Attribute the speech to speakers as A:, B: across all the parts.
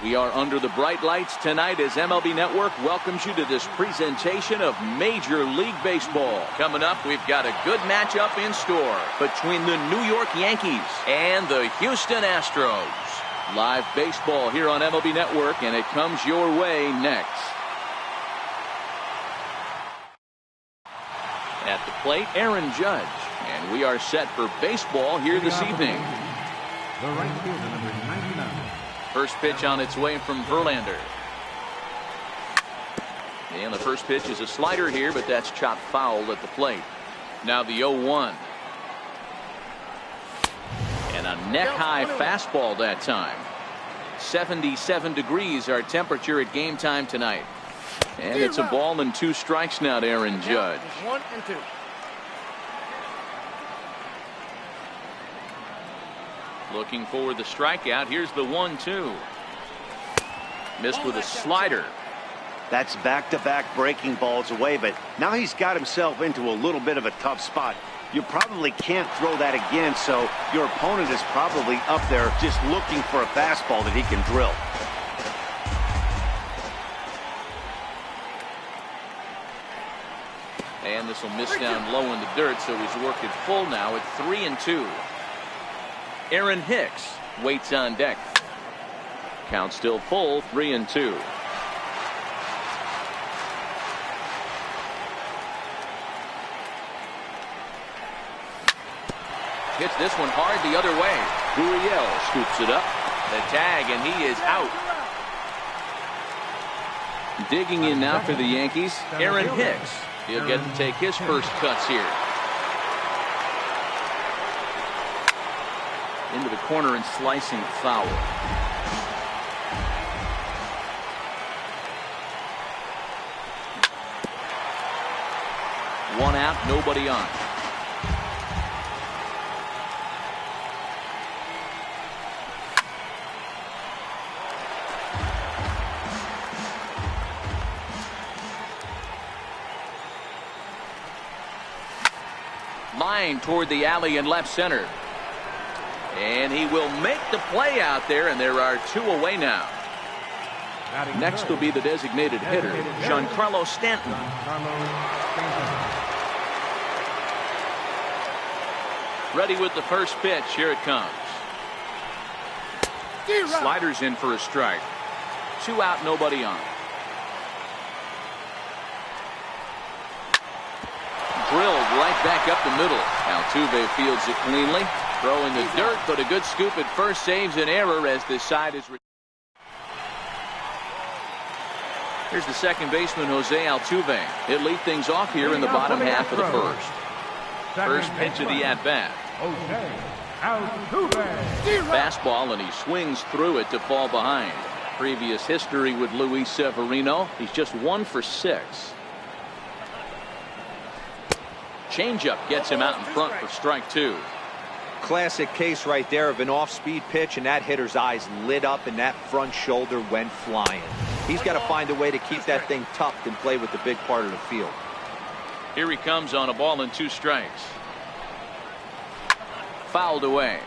A: We are under the bright lights tonight as MLB Network welcomes you to this presentation of Major League Baseball. Coming up, we've got a good matchup in store between the New York Yankees and the Houston Astros. Live baseball here on MLB Network, and it comes your way next. At the plate, Aaron Judge. And we are set for baseball here this evening.
B: The right fielder, number 99.
A: First pitch on its way from Verlander. And the first pitch is a slider here, but that's chopped foul at the plate. Now the 0-1. And a neck-high fastball that time. 77 degrees our temperature at game time tonight. And it's a ball and 2 strikes now to Aaron Judge.
C: 1 and 2.
A: Looking for the strikeout. Here's the 1-2. Missed with a slider.
D: That's back-to-back breaking balls away, but now he's got himself into a little bit of a tough spot. You probably can't throw that again, so your opponent is probably up there just looking for a fastball that he can drill.
A: And this will miss down low in the dirt, so he's worked it full now at 3-2. Aaron Hicks waits on deck. Count still full, 3-2. Hits this one hard the other way. Gurriel scoops it up. The tag, and he is out. Digging in now for the Yankees, Aaron Hicks. He'll get to take his first cuts here. Into the corner and slicing foul. One out, nobody on. Line toward the alley in left center. And he will make the play out there, and there are 2 away now. Next will be the designated hitter, Giancarlo Stanton. Ready with the first pitch. Here it comes. Sliders in for a strike. 2 out, nobody on. Drilled right back up the middle. Altuve fields it cleanly. Throw in the dirt, but a good scoop at first saves an error as this side is. Here's the second baseman, Jose Altuve. He'll lead things off here in the bottom half of the first. First pitch of the at-bat. Fastball, and he swings through it to fall behind. Previous history with Luis Severino. He's just 1 for 6. Changeup gets him out in front for strike 2.
E: Classic case right there of an off-speed pitch, and that hitter's eyes lit up and that front shoulder went flying. He's got to find a way to keep that thing tucked and play with the big part of the field.
A: Here he comes on a ball and 2 strikes. Fouled away.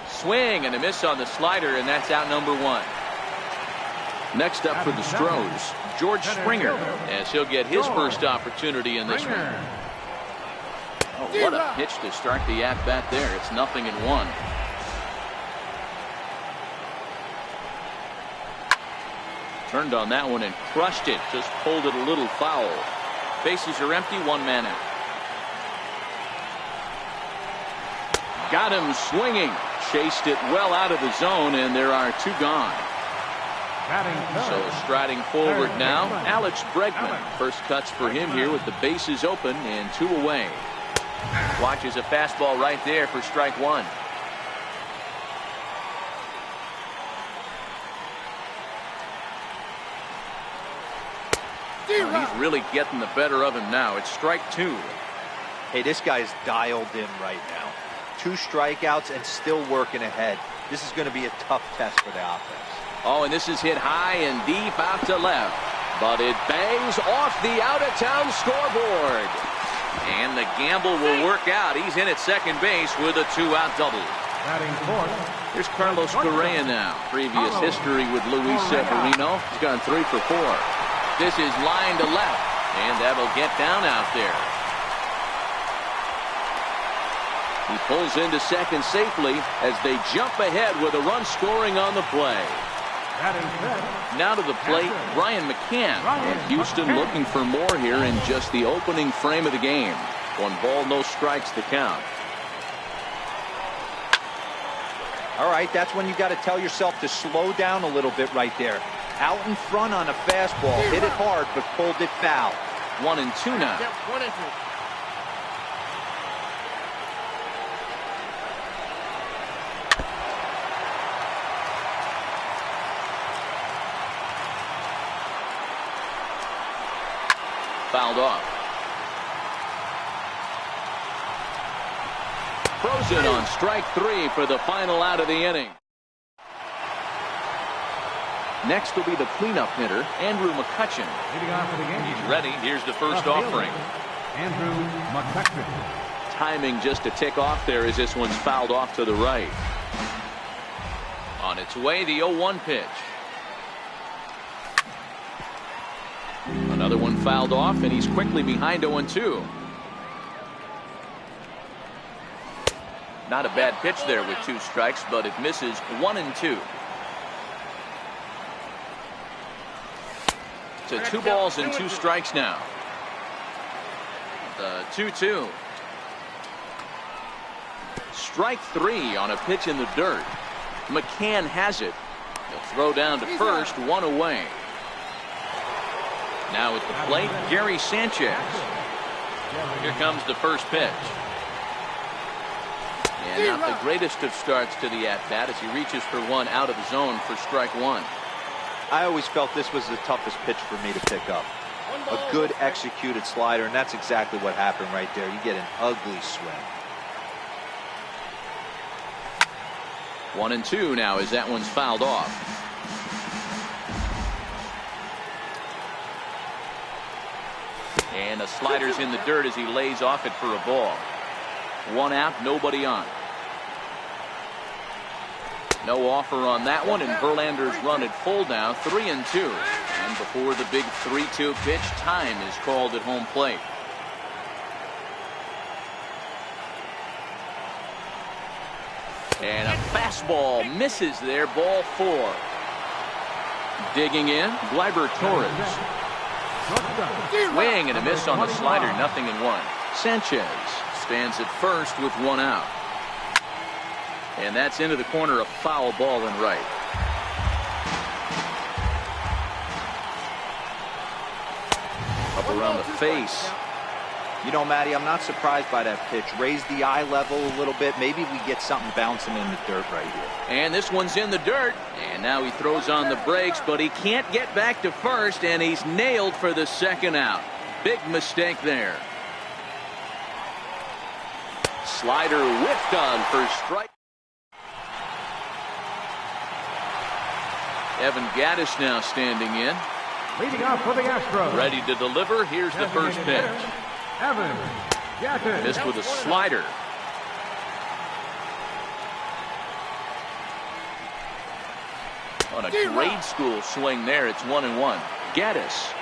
A: Swing and a miss on the slider, and that's out number 1. Next up for the Stros, George Springer, as he'll get his first opportunity in this one. Oh, what a pitch to start the at-bat there. It's 0-1. Turned on that one and crushed it. Just pulled it a little foul. Bases are empty. One man out. Got him swinging. Chased it well out of the zone, and there are two gone. So striding forward now, Alex Bregman. First cuts for him here with the bases open and two away. Watches a fastball right there for strike one. Oh, he's really getting the better of him now. It's strike two.
E: Hey, this guy's dialed in right now. 2 strikeouts and still working ahead. This is going to be a tough test for the offense.
A: Oh, and this is hit high and deep out to left. But it bangs off the out-of-town scoreboard. And the gamble will work out. He's in at second base with a 2-out double. Here's Carlos Correa now. Previous history with Luis Severino. He's gone 3 for 4. This is line to left. And that'll get down out there. He pulls into second safely as they jump ahead with a run scoring on the play. Now to the plate, Brian McCann. And Houston looking for more here in just the opening frame of the game. 1 ball, no strikes to count.
E: All right, that's when you got to tell yourself to slow down a little bit right there. Out in front on a fastball, hit it hard, but pulled it foul.
A: 1-2 now.
C: Yep, 1-2.
A: Fouled off. Frozen on strike 3 for the final out of the inning. Next will be the cleanup hitter, Andrew McCutchen. He's ready. Here's the first offering.
B: Andrew McCutchen.
A: Timing just a tick off there as this one's fouled off to the right. On its way, the 0-1 pitch. Another one fouled off, and he's quickly behind 0-2. Not a bad pitch there with 2 strikes, but it misses 1-2. So 2 balls and 2 strikes now. The 2-2. Strike 3 on a pitch in the dirt. McCann has it. He'll throw down to first, 1 away. Now at the plate, Gary Sanchez. Here comes the first pitch. And not the greatest of starts to the at-bat as he reaches for one out of the zone for strike 1.
E: I always felt this was the toughest pitch for me to pick up. A good executed slider, and that's exactly what happened right there. You get an ugly swing.
A: 1-2 now as that one's fouled off. And the slider's in the dirt as he lays off it for a ball. 1 out, nobody on. No offer on that one, and Verlander's run at full now, 3-2. And before the big 3-2 pitch, time is called at home plate. And a fastball misses there, ball 4. Digging in, Gleyber Torres. Swing and a miss on the slider, 0-1. Sanchez stands at first with 1 out. And that's into the corner, a foul ball and right. Up around the face.
E: You know, Matty, I'm not surprised by that pitch. Raise the eye level a little bit. Maybe we get something bouncing in the dirt right here.
A: And this one's in the dirt. And now he throws on the brakes, but he can't get back to first, and he's nailed for the 2nd out. Big mistake there. Slider whiffed on for strike. Evan Gattis now standing in.
B: Leading off for the Astros.
A: Ready to deliver. Here's the first pitch.
B: Evan Gattis.
A: Missed with a slider. On a grade school swing there, it's 1-1. Gattis,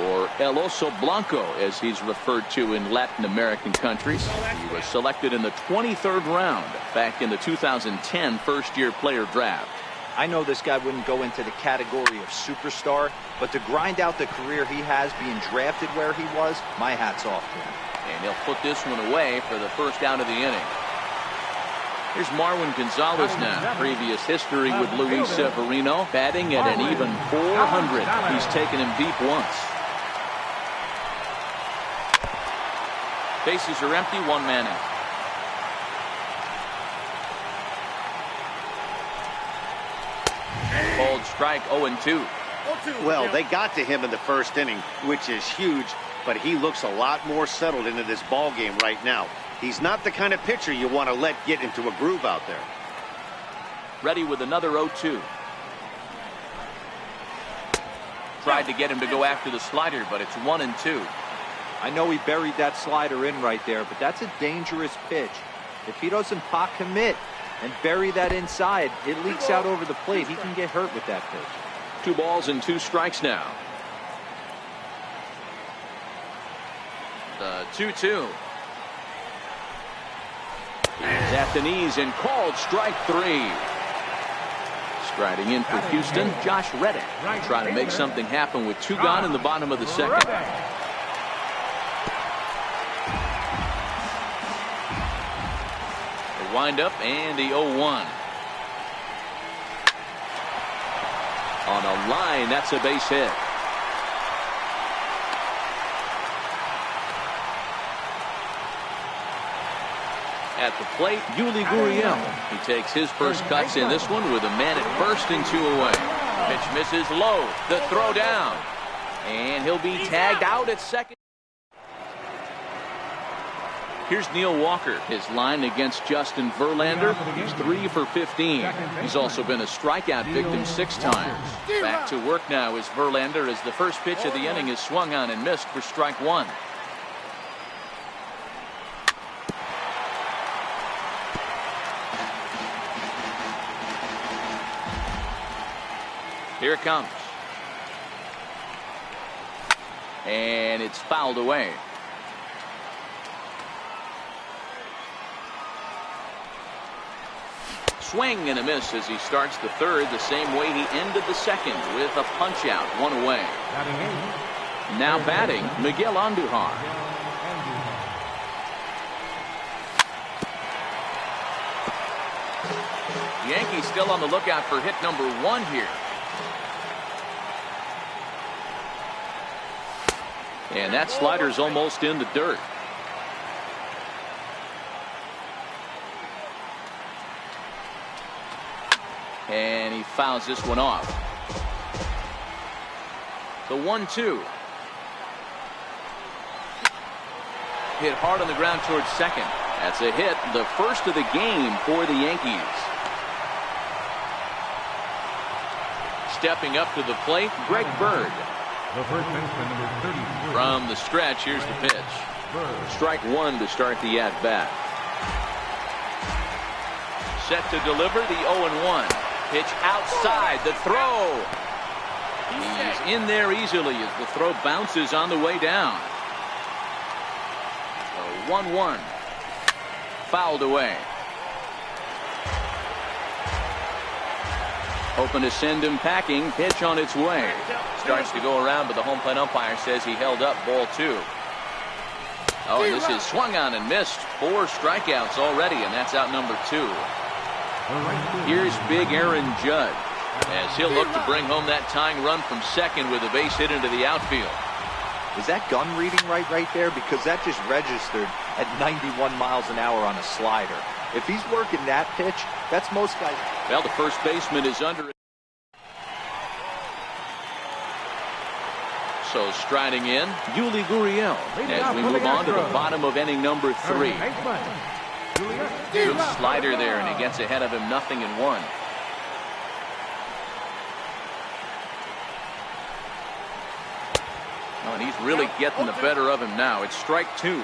A: or El Oso Blanco, as he's referred to in Latin American countries. He was selected in the 23rd round back in the 2010 first-year player draft.
E: I know this guy wouldn't go into the category of superstar, but to grind out the career he has being drafted where he was, my hat's off to him.
A: And he'll put this one away for the first out of the inning. Here's Marwin Gonzalez now. Previous history with Luis Severino, batting at an even 400. He's taken him deep once. Bases are empty, one man out. Called strike 0-2.
D: Well, they got to him in the first inning, which is huge, but he looks a lot more settled into this ball game right now. He's not the kind of pitcher you want to let get into a groove out there.
A: Ready with another 0-2. Tried to get him to go after the slider, but it's 1-2.
E: I know he buried that slider in right there, but that's a dangerous pitch. If he doesn't pot commit and bury that inside, it leaks out over the plate. He can get hurt with that pitch.
A: 2 balls and 2 strikes now. The 2-2. He's at the knees and called strike 3. Striding in for Houston, Josh Reddick. Trying to make something happen with 2 gone in the bottom of the second. The windup and the 0-1. On a line, that's a base hit. At the plate, Yuli Gurriel. He takes his first cuts in this one with a man at first and 2 away. Pitch misses low. The throw down. And he'll be tagged out at second. Here's Neil Walker. His line against Justin Verlander. He's 3 for 15. He's also been a strikeout victim 6 times. Back to work now is Verlander as the first pitch of the inning is swung on and missed for strike 1. Here it comes. And it's fouled away. Swing and a miss as he starts the third the same way he ended the second with a punch out, 1 away. Now batting, Miguel Andujar. Yankees still on the lookout for hit number 1 here. And that slider's almost in the dirt. And he fouls this one off. The 1-2. Hit hard on the ground towards second. That's a hit, the first of the game for the Yankees. Stepping up to the plate, Greg Bird.
B: The first baseman, number 33.
A: From the stretch, here's the pitch. Strike 1 to start the at-bat. Set to deliver the 0-1. Pitch outside, the throw. He's in there easily as the throw bounces on the way down. The 1-1. Fouled away. Hoping to send him packing. Pitch on its way. Starts to go around, but the home plate umpire says he held up, ball 2. Oh, and this is swung on and missed. 4 strikeouts already, and that's out number 2. Here's big Aaron Judge as he'll look to bring home that tying run from second with a base hit into the outfield.
E: Is that gun reading right there? Because that just registered at 91 miles an hour on a slider. If he's working that pitch, that's most guys.
A: Well, the first baseman is under it. So striding in, Yuli Gurriel as we move on to the bottom of inning number 3. Good slider there, and he gets ahead of him 0-1. Oh, and he's really getting the better of him now. It's strike 2.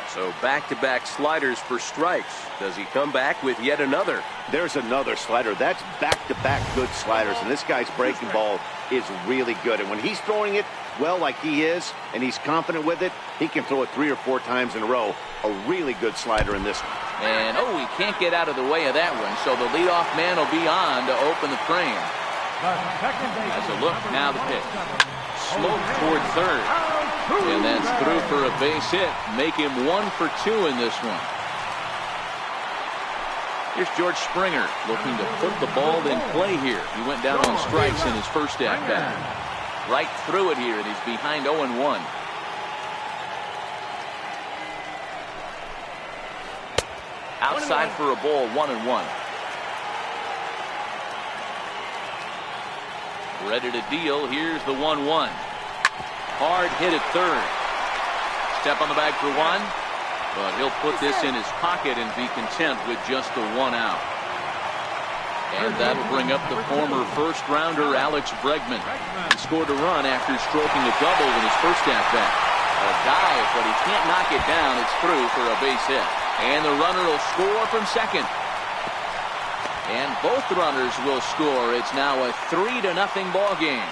A: So back-to-back sliders for strikes. Does he come back with yet another?
D: There's another slider. That's back-to-back good sliders, and this guy's breaking ball is really good. And when he's throwing it well like he is, and he's confident with it, he can throw it 3 or 4 times in a row. A really good slider in this one.
A: And, oh, he can't get out of the way of that one, so the leadoff man will be on to open the frame. As a look, now the pitch. Slope toward third. And that's through for a base hit. Make him 1 for 2 in this one. Here's George Springer looking to put the ball in play here. He went down on strikes in his first at-bat. Right through it here, and he's behind 0-1. Outside for a ball, 1-1. Ready to deal. Here's the 1-1. Hard hit at third. Step on the bag for 1. But he'll put this in his pocket and be content with just the 1 out. And that'll bring up the former first-rounder Alex Bregman. He scored a run after stroking a double in his first at-bat. A dive, but he can't knock it down. It's through for a base hit. And the runner will score from second. And both runners will score. It's now a 3-0 ball game.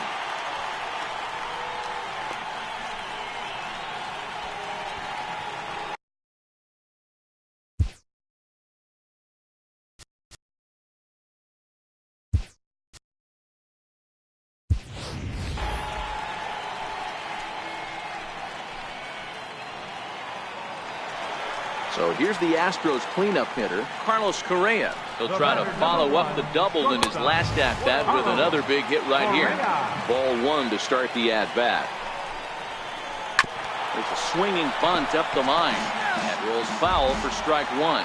A: So here's the Astros cleanup hitter, Carlos Correa. He'll try to follow up the double in his last at-bat with another big hit right here. Ball 1 to start the at-bat. There's a swinging bunt up the line. That rolls foul for strike 1.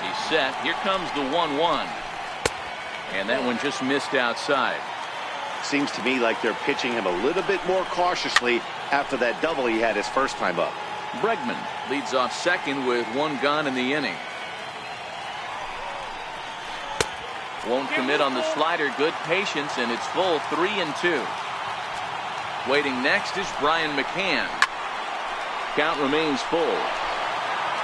A: He's set. Here comes the 1-1. And that one just missed outside.
D: Seems to me like they're pitching him a little bit more cautiously after that double he had his first time up.
A: Bregman leads off second with 1 gone in the inning. Won't commit on the slider. Good patience, and it's full 3-2. Waiting next is Brian McCann. Count remains full.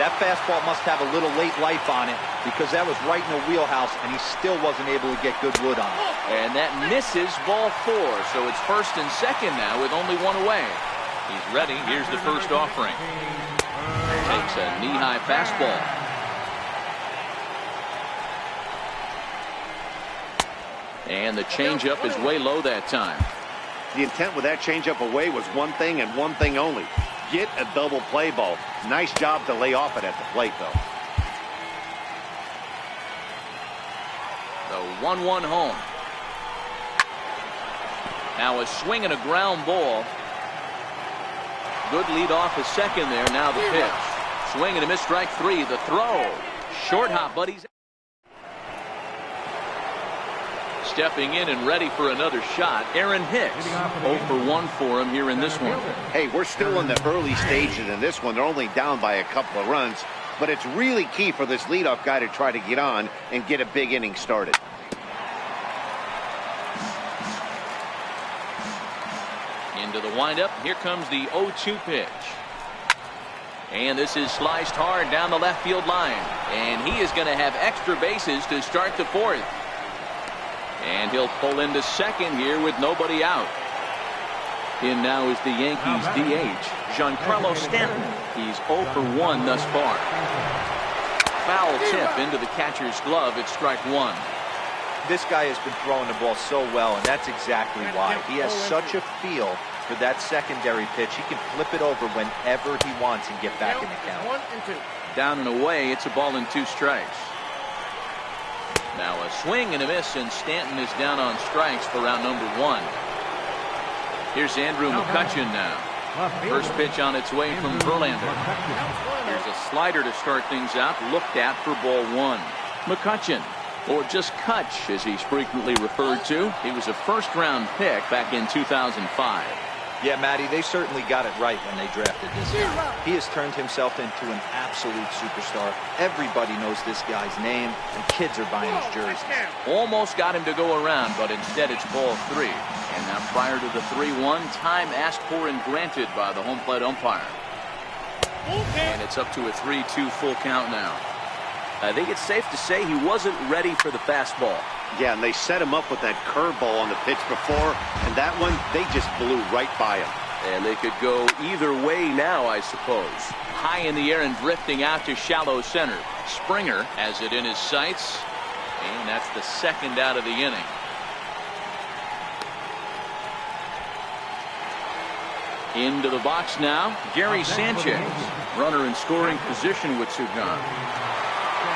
E: That fastball must have a little late life on it because that was right in the wheelhouse, and he still wasn't able to get good wood on it.
A: And that misses ball 4, so it's first and second now with only 1 away. He's ready. Here's the first offering. Takes a knee-high fastball. And the changeup is way low that time.
D: The intent with that changeup away was one thing and one thing only. Get a double play ball. Nice job to lay off it at the plate, though.
A: The 1-1 home. Now a swing and a ground ball. Good lead off his second there. Now the pitch. Swing and a miss, strike 3. The throw. Short hop, buddies. Stepping in and ready for another shot, Aaron Hicks. 0 for 1 for him here in this one.
D: Hey, we're still in the early stages in this one. They're only down by a couple of runs. But it's really key for this leadoff guy to try to get on and get a big inning started.
A: Into the windup. Here comes the 0-2 pitch. And this is sliced hard down the left field line. And he is going to have extra bases to start the 4th. And he'll pull into second here with nobody out. In now is the Yankees DH, Giancarlo Stanton. He's 0 for 1 thus far. Foul tip into the catcher's glove. It's strike 1.
E: This guy has been throwing the ball so well, and that's exactly why. He has such a feel for that secondary pitch. He can flip it over whenever he wants and get back in the count.
B: 1 and 2.
A: Down and away. It's a ball and 2 strikes. Now a swing and a miss, and Stanton is down on strikes for round number 1. Here's Andrew McCutchen now. First pitch on its way from Verlander. Here's a slider to start things out, looked at for ball 1. McCutchen, or just Kutch as he's frequently referred to. He was a first-round pick back in 2005.
E: Yeah, Matty, they certainly got it right when they drafted this guy. He has turned himself into an absolute superstar. Everybody knows this guy's name, and kids are buying his jersey.
A: Almost got him to go around, but instead it's ball 3. And now prior to the 3-1, time asked for and granted by the home plate umpire. And it's up to a 3-2 full count now. I think it's safe to say he wasn't ready for the fastball.
D: Yeah, and they set him up with that curveball on the pitch before, and that one, they just blew right by him.
A: And they could go either way now, I suppose. High in the air and drifting out to shallow center. Springer has it in his sights, and that's the second out of the inning. Into the box now, Gary Sanchez. Runner in scoring position with two gone.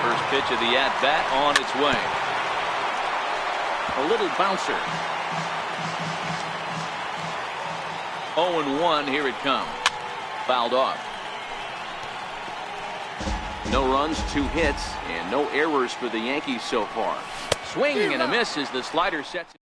A: First pitch of the at-bat on its way. A little bouncer. 0-1, here it comes. Fouled off. No runs, 2 hits, and no errors for the Yankees so far. Swing and a miss as the slider sets it.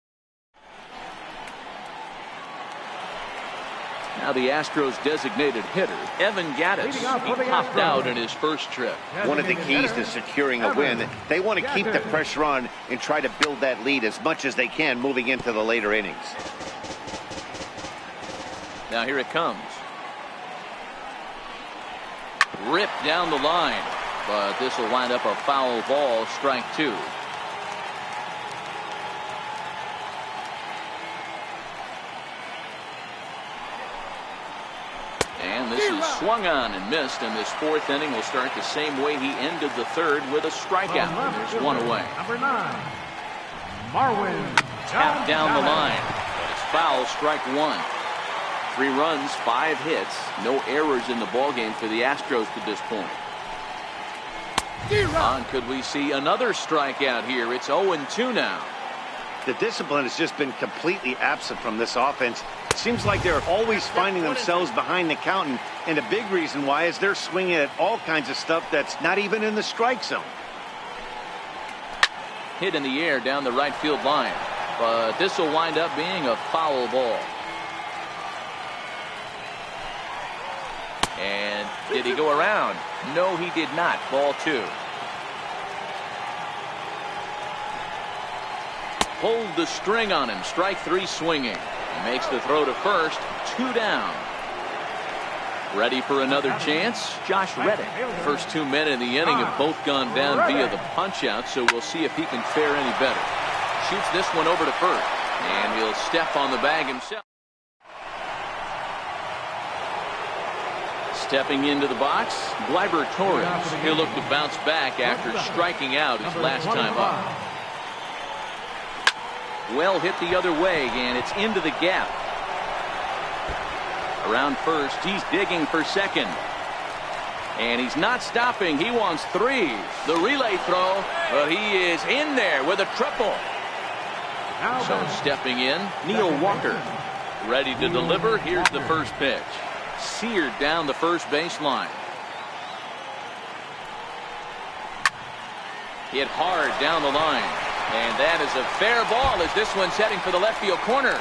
A: Now the Astros designated hitter, Evan Gattis. He popped out in his first trip.
D: One of the keys to securing a win, they want to keep the pressure on and try to build that lead as much as they can moving into the later innings.
A: Now here it comes. Ripped down the line, but this will wind up a foul ball, strike 2. And this is swung on and missed, and this 4th inning will start the same way he ended the 3rd with a strikeout. And there's 1 away.
B: Number 9, Marwin.
A: Tapped down the line, but it's foul, strike 1. 3 runs, 5 hits, no errors in the ballgame for the Astros to this point. On, could we see another strikeout here? It's 0-2 now.
D: The discipline has just been completely absent from this offense. It seems like they're always finding themselves behind the count, and a big reason why is they're swinging at all kinds of stuff that's not even in the strike zone.
A: Hit in the air down the right field line, but this will wind up being a foul ball. And did he go around? No, he did not. Ball 2. Pulled the string on him. Strike 3 swinging. He makes the throw to first. 2 down. Ready for another chance? Josh Reddick. First 2 men in the inning have both gone down via the punch out, so we'll see if he can fare any better. Shoots this one over to first, and he'll step on the bag himself. Stepping into the box, Gleyber Torres. He'll look to bounce back after striking out his last time up. Well hit the other way, and it's into the gap. Around first, he's digging for second. And he's not stopping. He wants 3. The relay throw, but he is in there with a triple. So stepping in, Neil Walker. Ready to deliver. Here's the first pitch. Seared down the first baseline. Hit hard down the line. And that is a fair ball as this one's heading for the left field corner.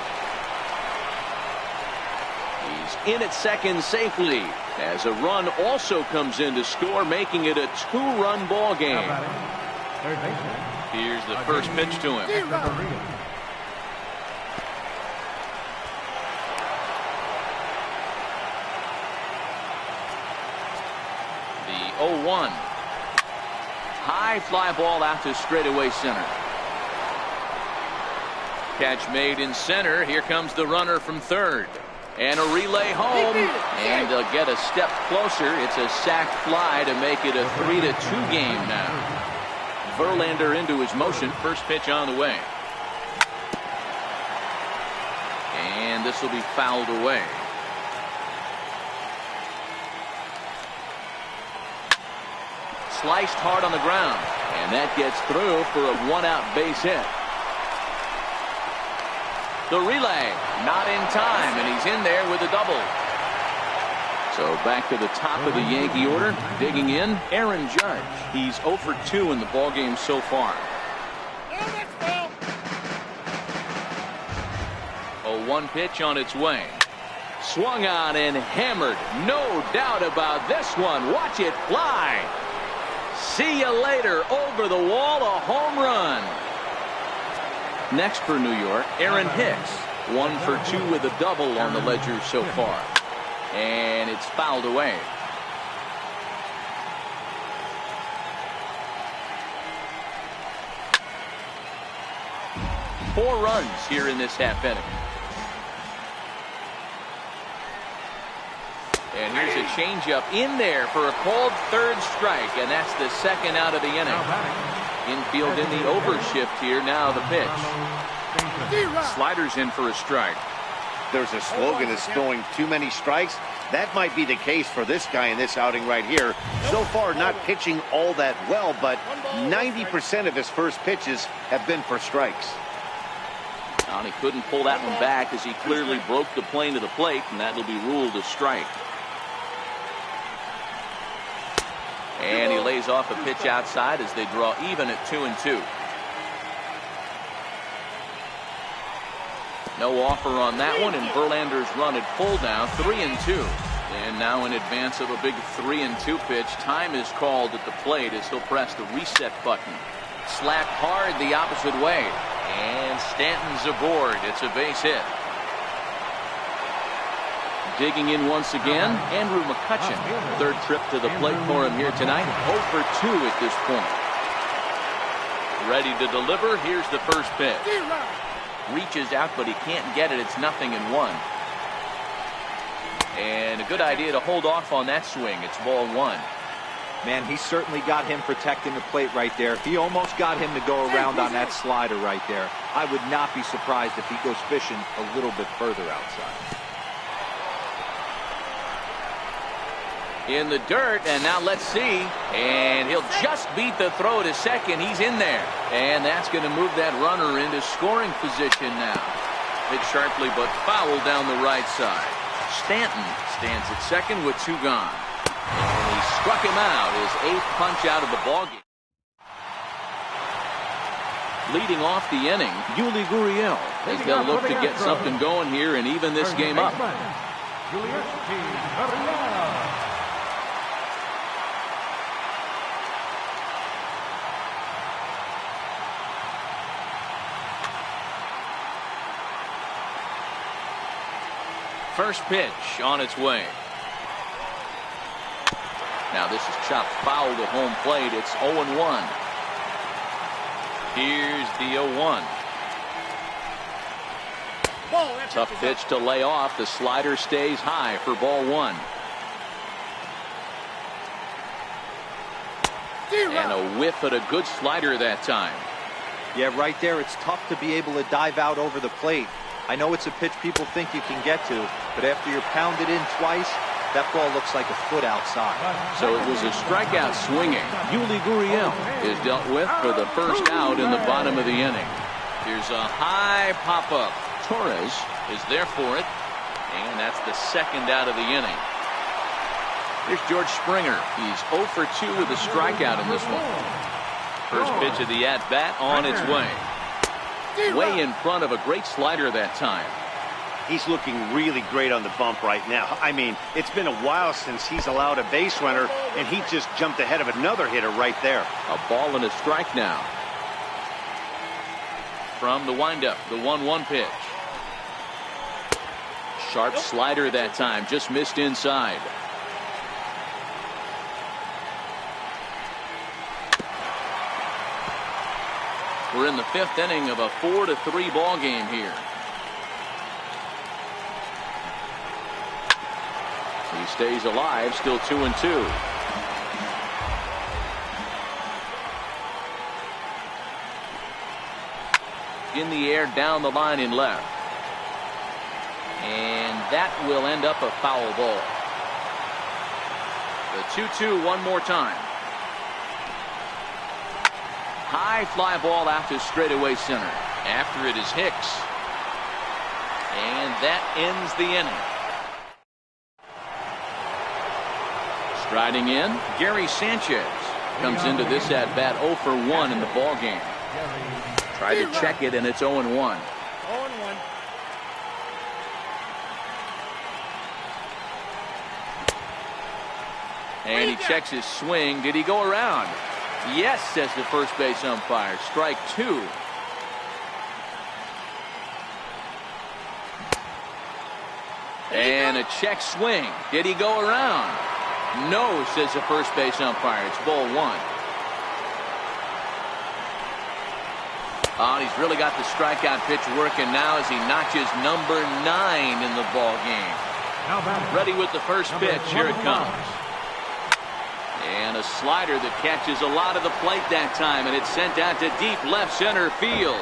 A: He's in at second safely as a run also comes in to score, making it a 2-run ball game. Here's the first pitch to him. The 0-1. High fly ball out to straightaway center. Catch made in center. Here comes the runner from third. And a relay home. And they'll get a step closer. It's a sac fly to make it a 3-2 game now. Verlander into his motion. First pitch on the way. And this will be fouled away. Sliced hard on the ground. And that gets through for a 1-out base hit. The relay, not in time, and he's in there with a double. So back to the top of the Yankee order, digging in, Aaron Judge. He's 0 for 2 in the ballgame so far. 0-1 pitch on its way. Swung on and hammered. No doubt about this one. Watch it fly. See you later. Over the wall, a home run. Next for New York, Aaron Hicks. 1 for 2 with a double on the ledger so far. And it's fouled away. 4 runs here in this half inning. And here's a changeup in there for a called 3rd strike, and that's the 2nd out of the inning. Infield in the overshift here. Now the pitch. Sliders in for a strike.
D: There's a slogan that's throwing too many strikes. That might be the case for this guy in this outing right here. So far, not pitching all that well, but 90% of his first pitches have been for strikes.
A: And he couldn't pull that one back as he clearly broke the plane to the plate, and that'll be ruled a strike. And he lays off a pitch outside as they draw even at 2-2. No offer on that one, and Verlander's run at full now, 3-2. And now in advance of a big 3-2 pitch, time is called at the plate as he'll press the reset button. Slapped hard the opposite way, and Stanton's aboard. It's a base hit. Digging in once again, Andrew McCutchen. 3rd trip to the plate for him here tonight. 0 for 2 at this point. Ready to deliver. Here's the first pitch. Reaches out, but he can't get it. It's 0-1. And a good idea to hold off on that swing. It's ball 1.
E: Man, he certainly got him protecting the plate right there. He almost got him to go around on that slider right there. I would not be surprised if he goes fishing a little bit further outside.
A: In the dirt, and now let's see. And he'll just beat the throw to second. He's in there. And that's going to move that runner into scoring position now. Hit sharply, but foul down the right side. Stanton stands at second with 2 gone. And he struck him out, his 8th punch out of the ballgame. Leading off the inning, Yuli Gurriel, as they'll look to get something going here and even this game up. First pitch on its way. Now this is chopped foul to home plate. It's 0-1. Here's the 0-1. Tough pitch to lay off. The slider stays high for ball 1. And a whiff at a good slider that time.
E: Yeah, right there. It's tough to be able to dive out over the plate. I know it's a pitch people think you can get to, but after you're pounded in twice, that ball looks like a foot outside.
A: So it was a strikeout swinging. Yuli Gurriel is dealt with for the first out in the bottom of the inning. Here's a high pop-up. Torres is there for it, and that's the 2nd out of the inning. Here's George Springer. He's 0 for 2 with a strikeout in this one. First pitch of the at-bat on its way. Way in front of a great slider that time.
D: He's looking really great on the bump right now. I mean, it's been a while since he's allowed a base runner, and he just jumped ahead of another hitter right there.
A: A ball and a strike now. From the windup, the 1-1 pitch. Sharp slider that time, just missed inside. We're in the 5th inning of a 4-3 ball game here. He stays alive, still 2-2. In the air, down the line in left. And that will end up a foul ball. The 2-2 one more time. High fly ball out to straightaway center. After it is Hicks. And that ends the inning. Striding in, Gary Sanchez comes into this at bat 0 for 1 in the ball game. Tried to check it, and it's 0-1.
C: 0-1.
A: And he checks his swing. Did he go around? Yes, says the first base umpire. Strike 2. And a check swing. Did he go around? No, says the first base umpire. It's ball 1. Oh, and he's really got the strikeout pitch working now as he notches number 9 in the ball game. Ready with the first pitch. Here it comes. And a slider that catches a lot of the plate that time, and it's sent out to deep left center field.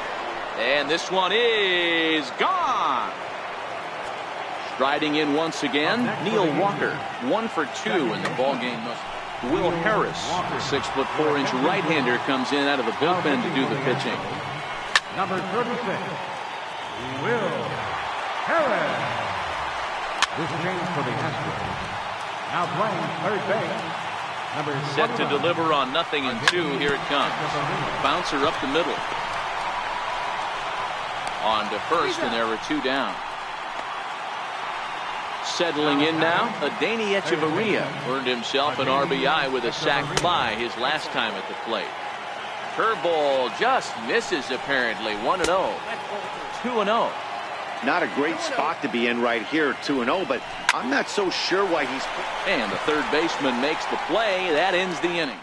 A: And this one is gone. Striding in once again, Neil Walker, 1 for 2 in the ball game. Will Harris, the 6'4" right-hander, comes in out of the bullpen to do the pitching.
B: Number 36, Will Harris. This change for the Astros. Now playing third base.
A: Set to deliver on 0-2. Here it comes. Bouncer up the middle. On to first, and there are 2 down. Settling in now, Adeiny Echeverria earned himself an RBI with a sac fly his last time at the plate. Curveball just misses apparently. 1-0. 2-0.
D: Not a great spot to be in right here, 2-0, but I'm not so sure why he's...
A: And the third baseman makes the play. That ends the inning.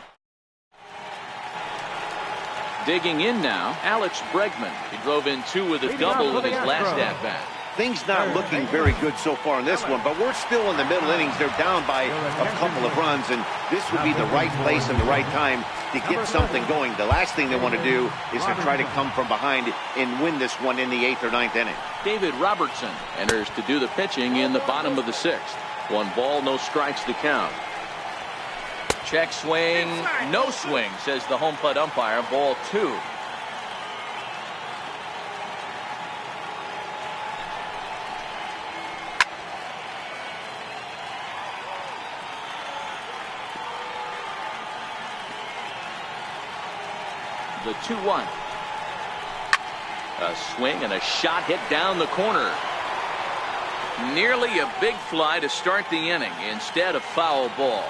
A: Digging in now, Alex Bregman. He drove in 2 with a double in his last at-bat.
D: Things not looking very good so far in this one, but we're still in the middle innings. They're down by a couple of runs, and this would be the right place and the right time to get something going. The last thing they want to do is to try to come from behind and win this one in the 8th or 9th inning.
A: David Robertson enters to do the pitching in the bottom of the 6th. 1 ball, no strikes to count. Check swing, no swing, says the home plate umpire. Ball 2. The 2-1. A swing and a shot hit down the corner. Nearly a big fly to start the inning. Instead, a foul ball.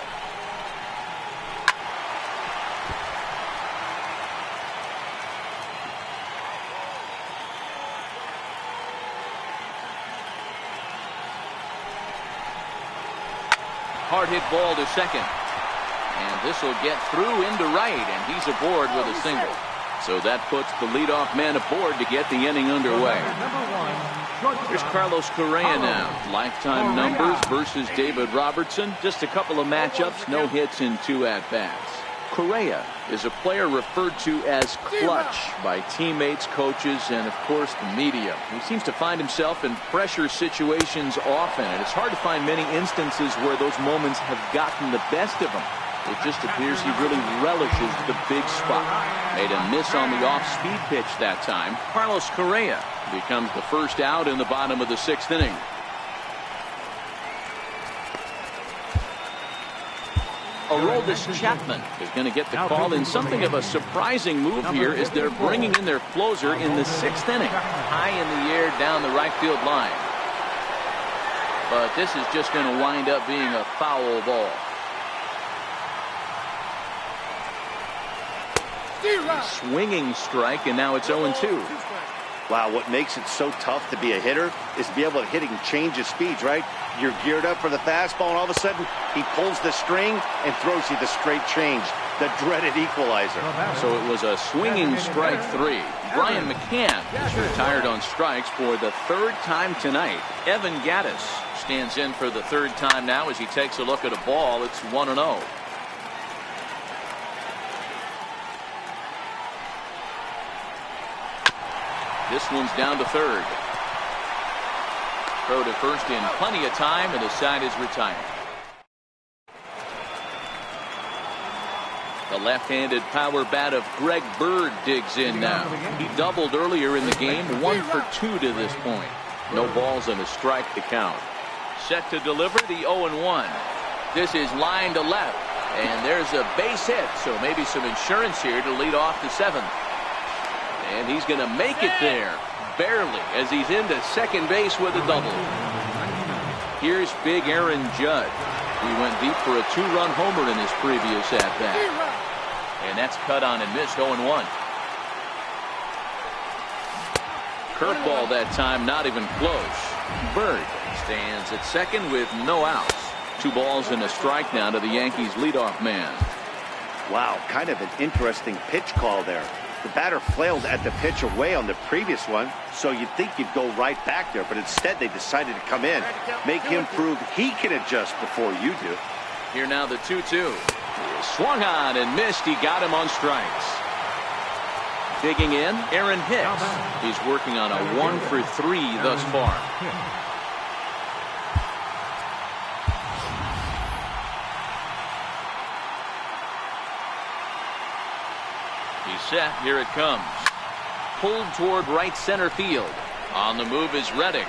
A: Hard hit ball to second. And this will get through into right, and he's aboard with a single. So that puts the leadoff man aboard to get the inning underway. Here's Carlos Correa now. Lifetime numbers versus David Robertson. Just a couple of matchups, no hits in 2 at-bats. Correa is a player referred to as clutch by teammates, coaches, and of course the media. He seems to find himself in pressure situations often, and it's hard to find many instances where those moments have gotten the best of him. It just appears he really relishes the big spot. Made a miss on the off-speed pitch that time. Carlos Correa becomes the first out in the bottom of the 6th inning. Aroldis Chapman is going to get the call in something of a surprising move here as they're bringing in their closer in the 6th inning. High in the air down the right field line. But this is just going to wind up being a foul ball. Swinging strike, and now it's 0-2.
D: Wow, what makes it so tough to be a hitter is to be able to hit and change his speeds, right? You're geared up for the fastball, and all of a sudden, he pulls the string and throws you the straight change, the dreaded equalizer.
A: So it was a swinging strike 3. Brian McCann is retired on strikes for the 3rd time tonight. Evan Gattis stands in for the 3rd time now as he takes a look at a ball. It's 1-0. This one's down to 3rd. Throw to first in plenty of time, and the side is retired. The left-handed power bat of Greg Bird digs in now. He doubled earlier in the game, 1 for 2 to this point. No balls and a strike to count. Set to deliver the 0-1. This is line to left, and there's a base hit, so maybe some insurance here to lead off the 7th. And he's going to make it there, barely, as he's into second base with a double. Here's big Aaron Judge. He went deep for a 2-run homer in his previous at-bat. And that's cut on and missed, 0-1. Curveball that time, not even close. Bird stands at second with no outs. 2 balls and a strike now to the Yankees leadoff man.
D: Wow, kind of an interesting pitch call there. The batter flailed at the pitch away on the previous one, so you'd think you'd go right back there, but instead they decided to come in, make him prove he can adjust before you do.
A: Here now the 2-2. Swung on and missed. He got him on strikes. Digging in, Aaron Hicks. He's working on a 1-for-3 thus far. He's set. Here it comes. Pulled toward right center field. On the move is Reddick.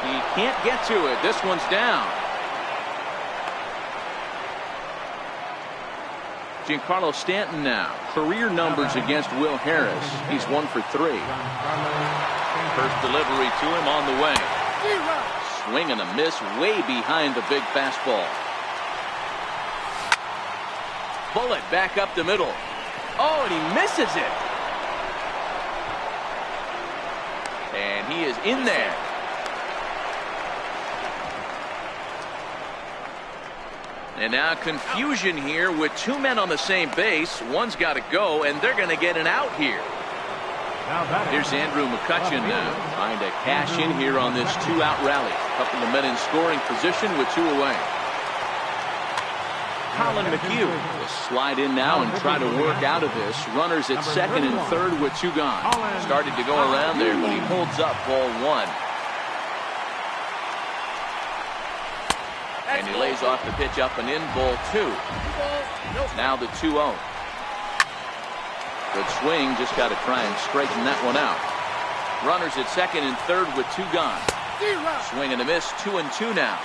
A: He can't get to it. This one's down. Giancarlo Stanton now. Career numbers against Will Harris. He's 1-for-3. First delivery to him on the way. Swing and a miss way behind the big fastball. Bullet back up the middle. Oh, and he misses it. And he is in there. And now confusion here with two men on the same base. One's got to go, and they're going to get an out here. Here's Andrew McCutchen now, trying to cash in here on this two-out rally. A couple of men in scoring position with two away. Colin McHugh will slide in now and try to work out of this. Runners at second and third with two gone. Started to go around there, but he holds up ball one. And he lays off the pitch up and in, ball two. Now the 2-0. Good swing, just got to try and straighten that one out. Runners at second and third with two gone. Swing and a miss, 2-2 now.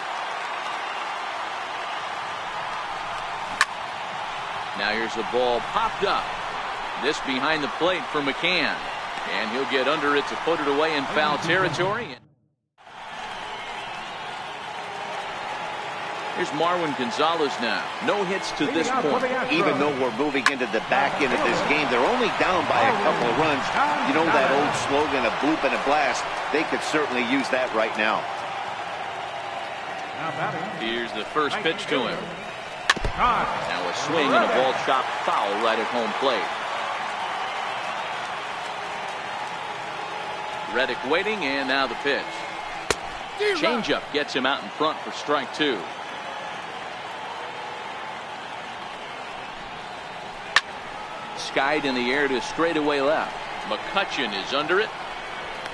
A: Now here's the ball popped up. This behind the plate for McCann. And he'll get under it to put it away in foul territory. Here's Marwin Gonzalez now. No hits to this point.
D: Even though we're moving into the back end of this game, they're only down by a couple of runs. You know that old slogan, a bloop and a blast? They could certainly use that right now.
A: Here's the first pitch to him. Now a swing and a ball chopped foul right at home plate. Reddick waiting, and now the pitch. Changeup gets him out in front for strike two. Skied in the air to straightaway left. McCutchen is under it.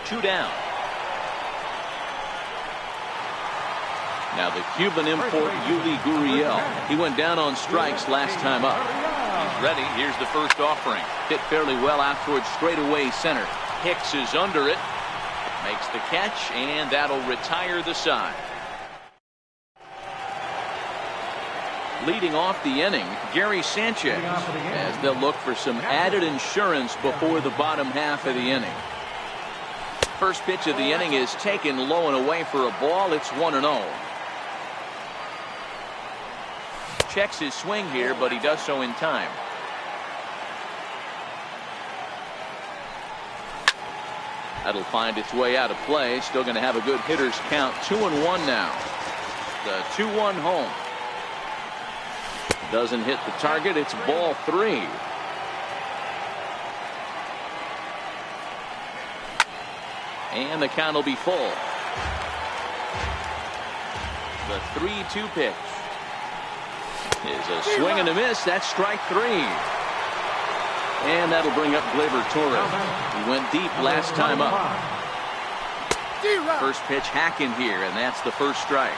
A: Two down. Now the Cuban import Yuli Gurriel. He went down on strikes last time up. He's ready. Here's the first offering. Hit fairly well out towards straightaway center. Hicks is under it. Makes the catch, and that'll retire the side. Leading off the inning, Gary Sanchez, as they'll look for some added insurance before the bottom half of the inning. First pitch of the inning is taken low and away for a ball. It's 1-0. Checks his swing here, but he does so in time. That'll find its way out of play. Still going to have a good hitter's count. 2-1 now. The 2-1 home. Doesn't hit the target. It's ball three. And the count will be full. The 3-2 pitch is a swing and a miss. That's strike three. And that'll bring up Gleyber Torres. He went deep last time up. First pitch hacking here, and that's the first strike.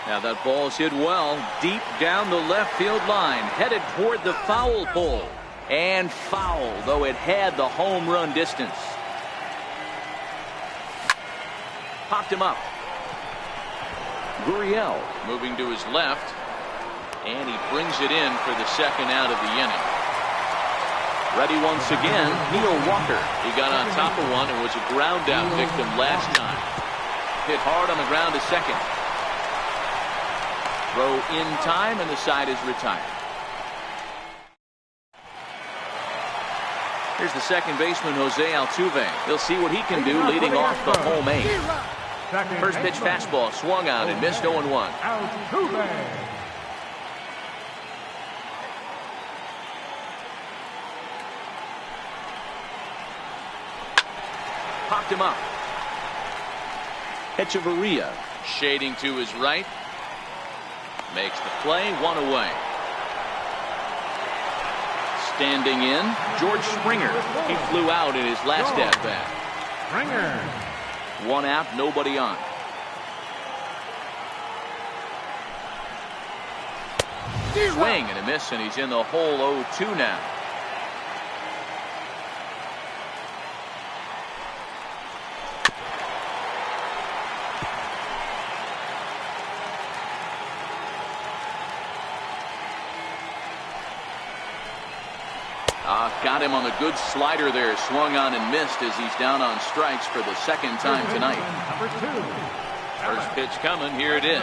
A: Now that ball's hit well deep down the left field line, headed toward the foul pole. And foul, though it had the home run distance. Popped him up. Gurriel moving to his left. And he brings it in for the second out of the inning. Ready once again, Neil Walker. He got on top of one and was a ground out victim last time. Hit hard on the ground to second. Throw in time, and the side is retired. Here's the second baseman, Jose Altuve. He'll see what he can do leading off the home eight. First pitch fastball swung on and missed 0-1. knocked him up. Echeverria shading to his right. Makes the play, 1 away. Standing in, George Springer. He flew out in his last at-bat.
B: Springer.
A: 1 out, nobody on. Swing and a miss, and he's in the hole 0-2 now. Got him on a good slider there. Swung on and missed as he's down on strikes for the second time tonight. First pitch coming. Here it is.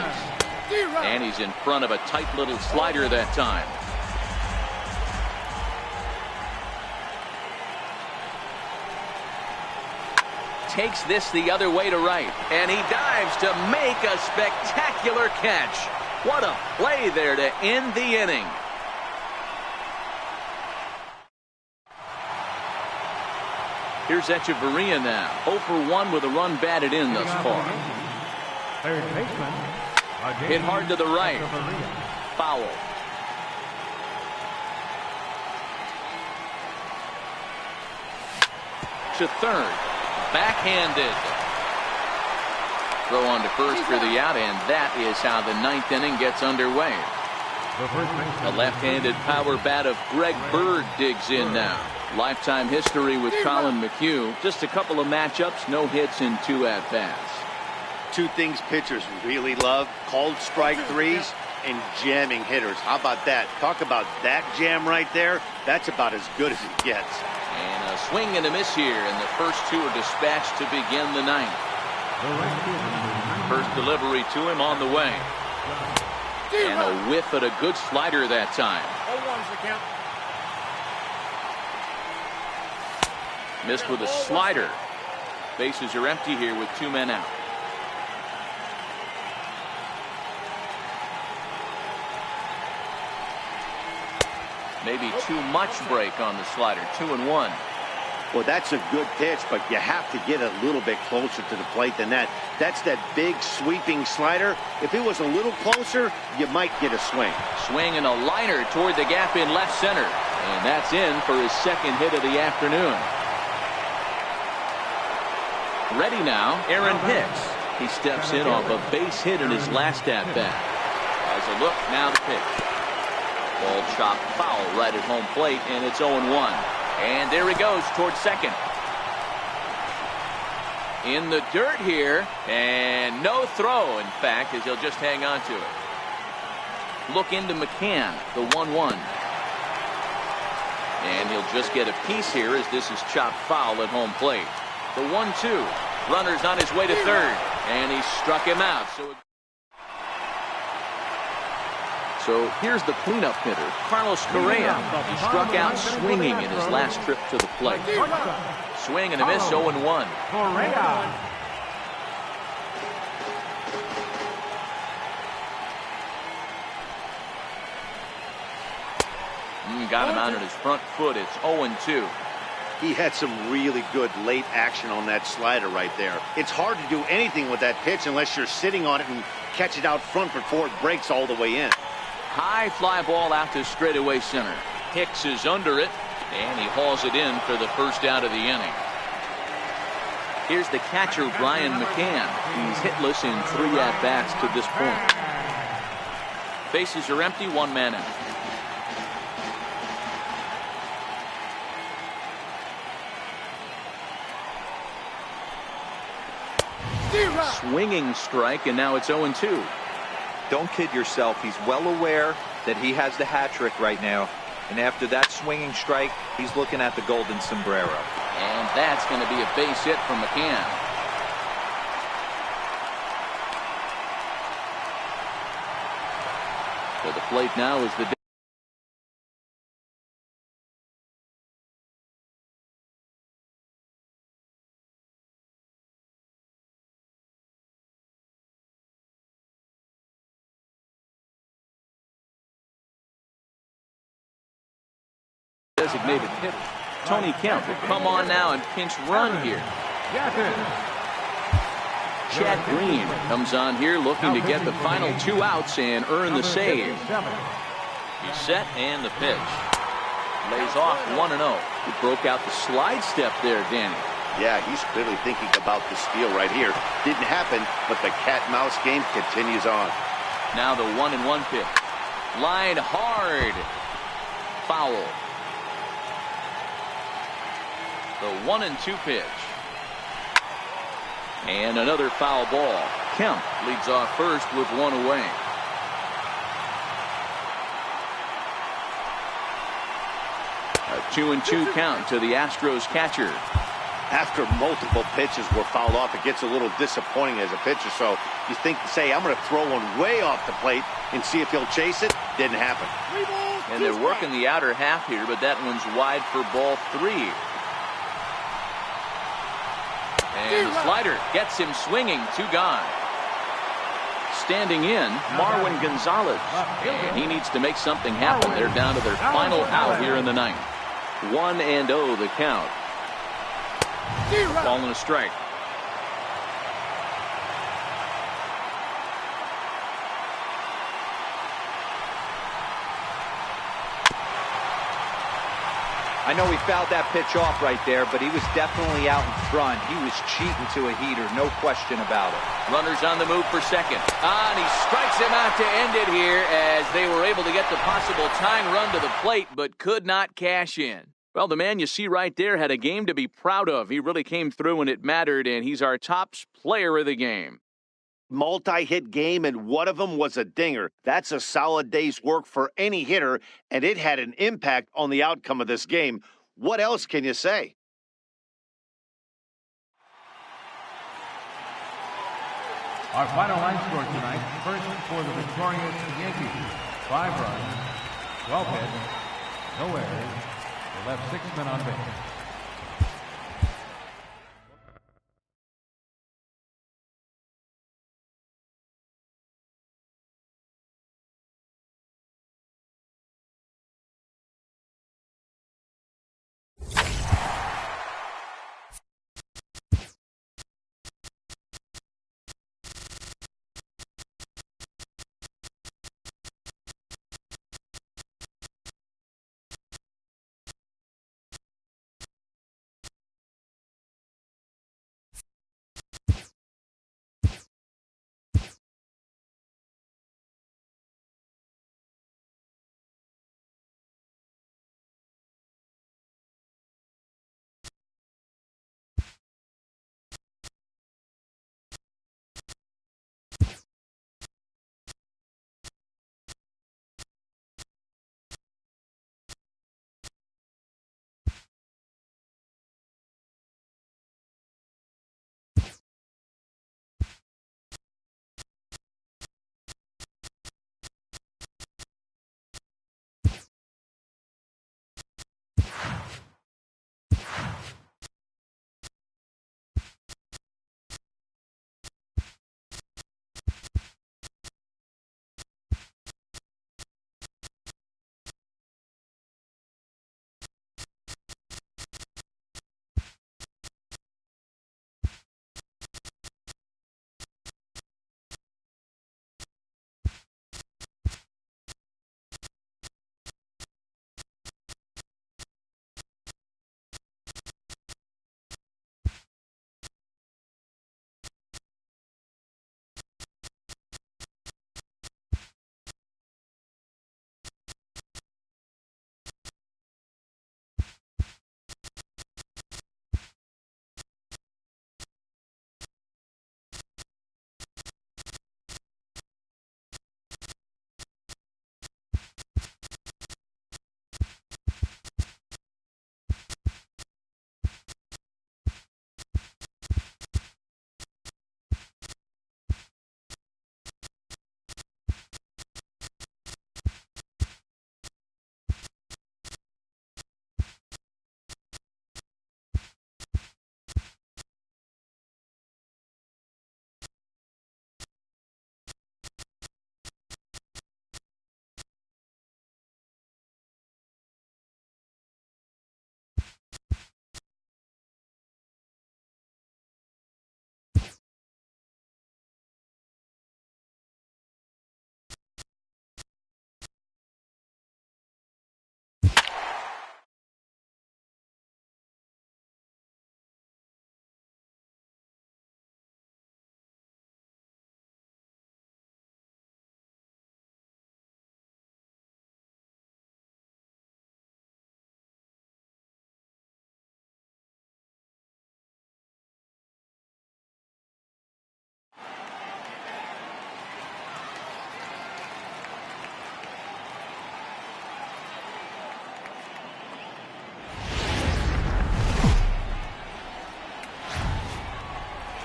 A: And he's in front of a tight little slider that time. Takes this the other way to right. And he dives to make a spectacular catch. What a play there to end the inning. Here's Echeverria now. 0 for 1 with a run batted in thus far.
B: Third baseman.
A: Hit hard to the right. Foul. To third. Backhanded. Throw on to first for the out, and that is how the 9th inning gets underway. The left-handed power bat of Greg Bird digs in now. Lifetime history with Colin McHugh. Just a couple of matchups, no hits in 2 at-bats.
D: 2 things pitchers really love: called strike threes and jamming hitters. How about that? Talk about that jam right there. That's about as good as it gets.
A: And a swing and a miss here, and the first 2 are dispatched to begin the 9th. First delivery to him on the way. And a whiff at a good slider that time. Missed with a slider. Bases are empty here with 2 men out. Maybe too much break on the slider. 2-1.
D: Well, that's a good pitch, but you have to get a little bit closer to the plate than that. That's that big sweeping slider. If it was a little closer, you might get a swing.
A: Swing and a liner toward the gap in left center. And that's in for his second hit of the afternoon. Ready now, Aaron Hicks. He steps in off a base hit in his last at-bat. Has a look, now the pitch. Ball chopped foul right at home plate, and it's 0-1. And there he goes towards second. In the dirt here, and no throw, in fact, as he'll just hang on to it. Look into McCann, the 1-1. And he'll just get a piece here as this is chopped foul at home plate. The 1-2. Runner's on his way to third, and he struck him out. So here's the cleanup hitter, Carlos Correa. He struck out swinging in his last trip to the plate. Swing and a miss, 0-1.
B: Correa.
A: Got him out on his front foot. It's 0-2.
D: He had some really good late action on that slider right there. It's hard to do anything with that pitch unless you're sitting on it and catch it out front before it breaks all the way in.
A: High fly ball out to straightaway center. Hicks is under it, and he hauls it in for the first out of the inning. Here's the catcher, Brian McCann. He's hitless in 3 at-bats to this point. Bases are empty, 1 man out. Swinging strike, and now it's 0-2.
E: Don't kid yourself. He's well aware that he has the hat trick right now. And after that swinging strike, he's looking at the golden sombrero.
A: And that's going to be a base hit from McCann. To the plate now is the designated hitter. Tony Kemp will come on now and pinch run here. Chad Green comes on here looking to get the final 2 outs and earn the save. He's set and the pitch. Lays off 1-0. He broke out the slide step there, Danny.
D: Yeah, he's clearly thinking about the steal right here. Didn't happen, but the cat-mouse game continues on.
A: Now the 1-1 pitch. Line hard. Foul. The 1-2 pitch. And another foul ball. Kemp leads off first with 1 away. A 2-2 count to the Astros catcher.
D: After multiple pitches were fouled off, it gets a little disappointing as a pitcher. So you say, I'm going to throw one way off the plate and see if he'll chase it. Didn't happen.
A: And they're working the outer half here, but that one's wide for ball 3. And the slider gets him swinging. 2 gone. Standing in, Marwin Gonzalez. And he needs to make something happen. They're down to their final out here in the 9th. 1-0 the count. Ball and a strike.
E: I know he fouled that pitch off right there, but he was definitely out in front. He was cheating to a heater, no question about it.
A: Runners on the move for second. And he strikes him out to end it here as they were able to get the possible tying run to the plate, but could not cash in. Well, the man you see right there had a game to be proud of. He really came through when it mattered, and he's our top player of the game.
D: Multi-hit game, and one of them was a dinger. That's a solid day's work for any hitter, and it had an impact on the outcome of this game. What else can you say?
B: Our final line score tonight, first for the victorious Yankees, 5 runs, 12 hits, no errors. They left 6 men on base.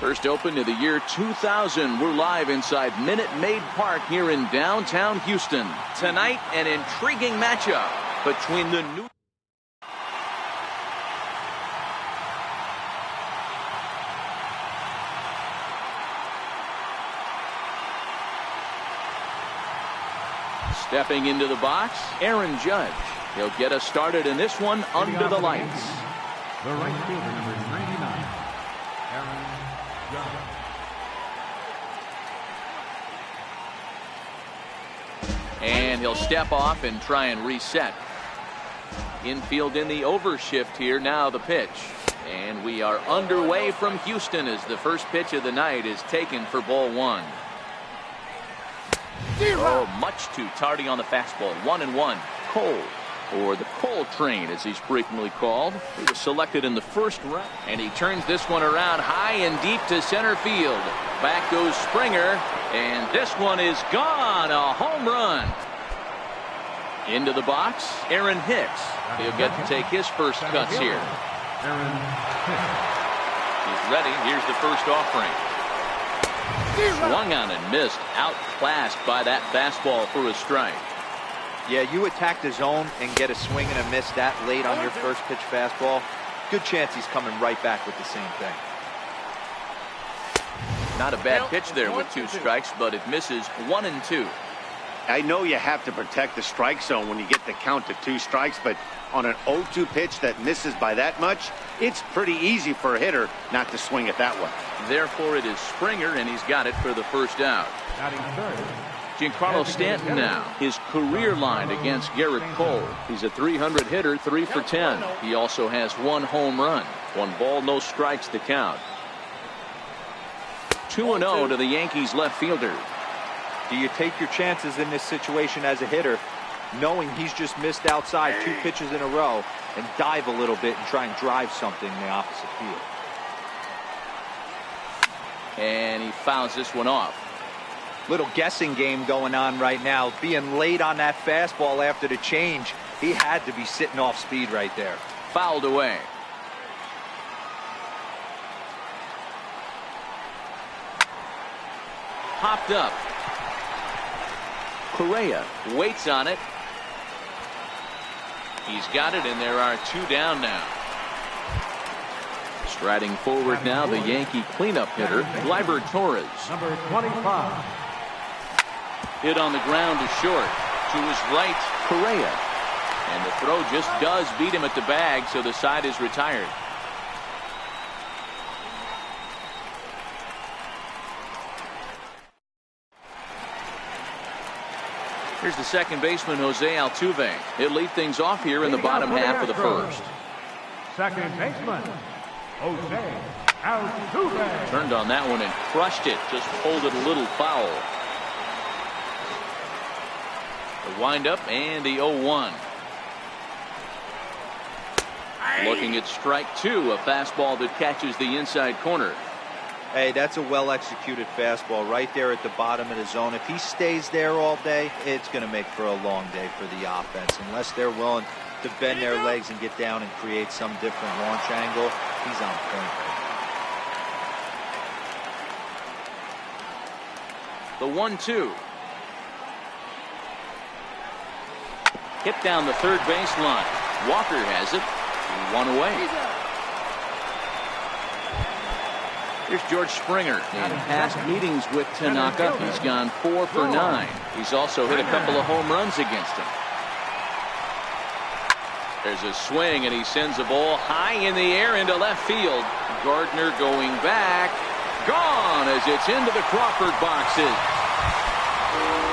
A: First opened in the year 2000. We're live inside Minute Maid Park here in downtown Houston. Tonight, an intriguing matchup between the new... Stepping into the box, Aaron Judge. He'll get us started in this one under the lights.
B: The right fielder, number 99, Aaron Judge.
A: And he'll step off and try and reset. Infield in the overshift here. Now the pitch. And we are underway from Houston as the first pitch of the night is taken for ball one. Oh, much too tardy on the fastball. 1-1. Cole, or the Cole train as he's frequently called. He was selected in the first round. And he turns this one around high and deep to center field. Back goes Springer. And this one is gone. A home run. Into the box, Aaron Hicks. He'll get to take his first cuts here.
B: Aaron Hicks.
A: He's ready. Here's the first offering. Swung on and missed. Outclassed by that fastball for a strike.
E: Yeah, you attack the zone and get a swing and a miss that late on your first pitch fastball. Good chance he's coming right back with the same thing.
A: Not a bad pitch there with 2 strikes, but it misses 1-2.
D: I know you have to protect the strike zone when you get the count to 2 strikes, but on an 0-2 pitch that misses by that much, it's pretty easy for a hitter not to swing at that one.
A: Therefore, it is Springer, and he's got it for the first out.
B: Batting third,
A: Giancarlo Stanton now. His career line against Garrett Cole. He's a 300 hitter, 3 for 10. He also has 1 home run. 1 ball, no strikes to count. 2-0 to the Yankees left fielder.
E: Do you take your chances in this situation as a hitter, knowing he's just missed outside 2 pitches in a row, and dive a little bit and try and drive something in the opposite field?
A: And he fouls this one off.
E: Little guessing game going on right now. Being late on that fastball after the change, he had to be sitting off speed right there.
A: Fouled away. Popped up. Correa waits on it. He's got it, and there are 2 down now. Striding forward now, the Yankee cleanup hitter, Gleyber Torres.
B: number 25.
A: Hit on the ground to short. To his right, Correa. And the throw just does beat him at the bag, so the side is retired. Here's the second baseman, Jose Altuve. He'll lead things off here in the bottom half of the first.
B: Second baseman, Jose Altuve.
A: Turned on that one and crushed it. Just pulled it a little foul. The windup and the 0-1. Looking at strike 2, a fastball that catches the inside corner.
E: Hey, that's a well-executed fastball right there at the bottom of the zone. If he stays there all day, it's going to make for a long day for the offense. Unless they're willing to bend their legs and get down and create some different launch angle, he's on point right
A: The 1-2. Hit down the third baseline. Walker has it. 1 away. Here's George Springer. In past meetings with Tanaka, he's gone 4 for 9. He's also hit a couple of home runs against him. There's a swing, and he sends a ball high in the air into left field. Gardner going back. Gone as it's into the Crawford boxes.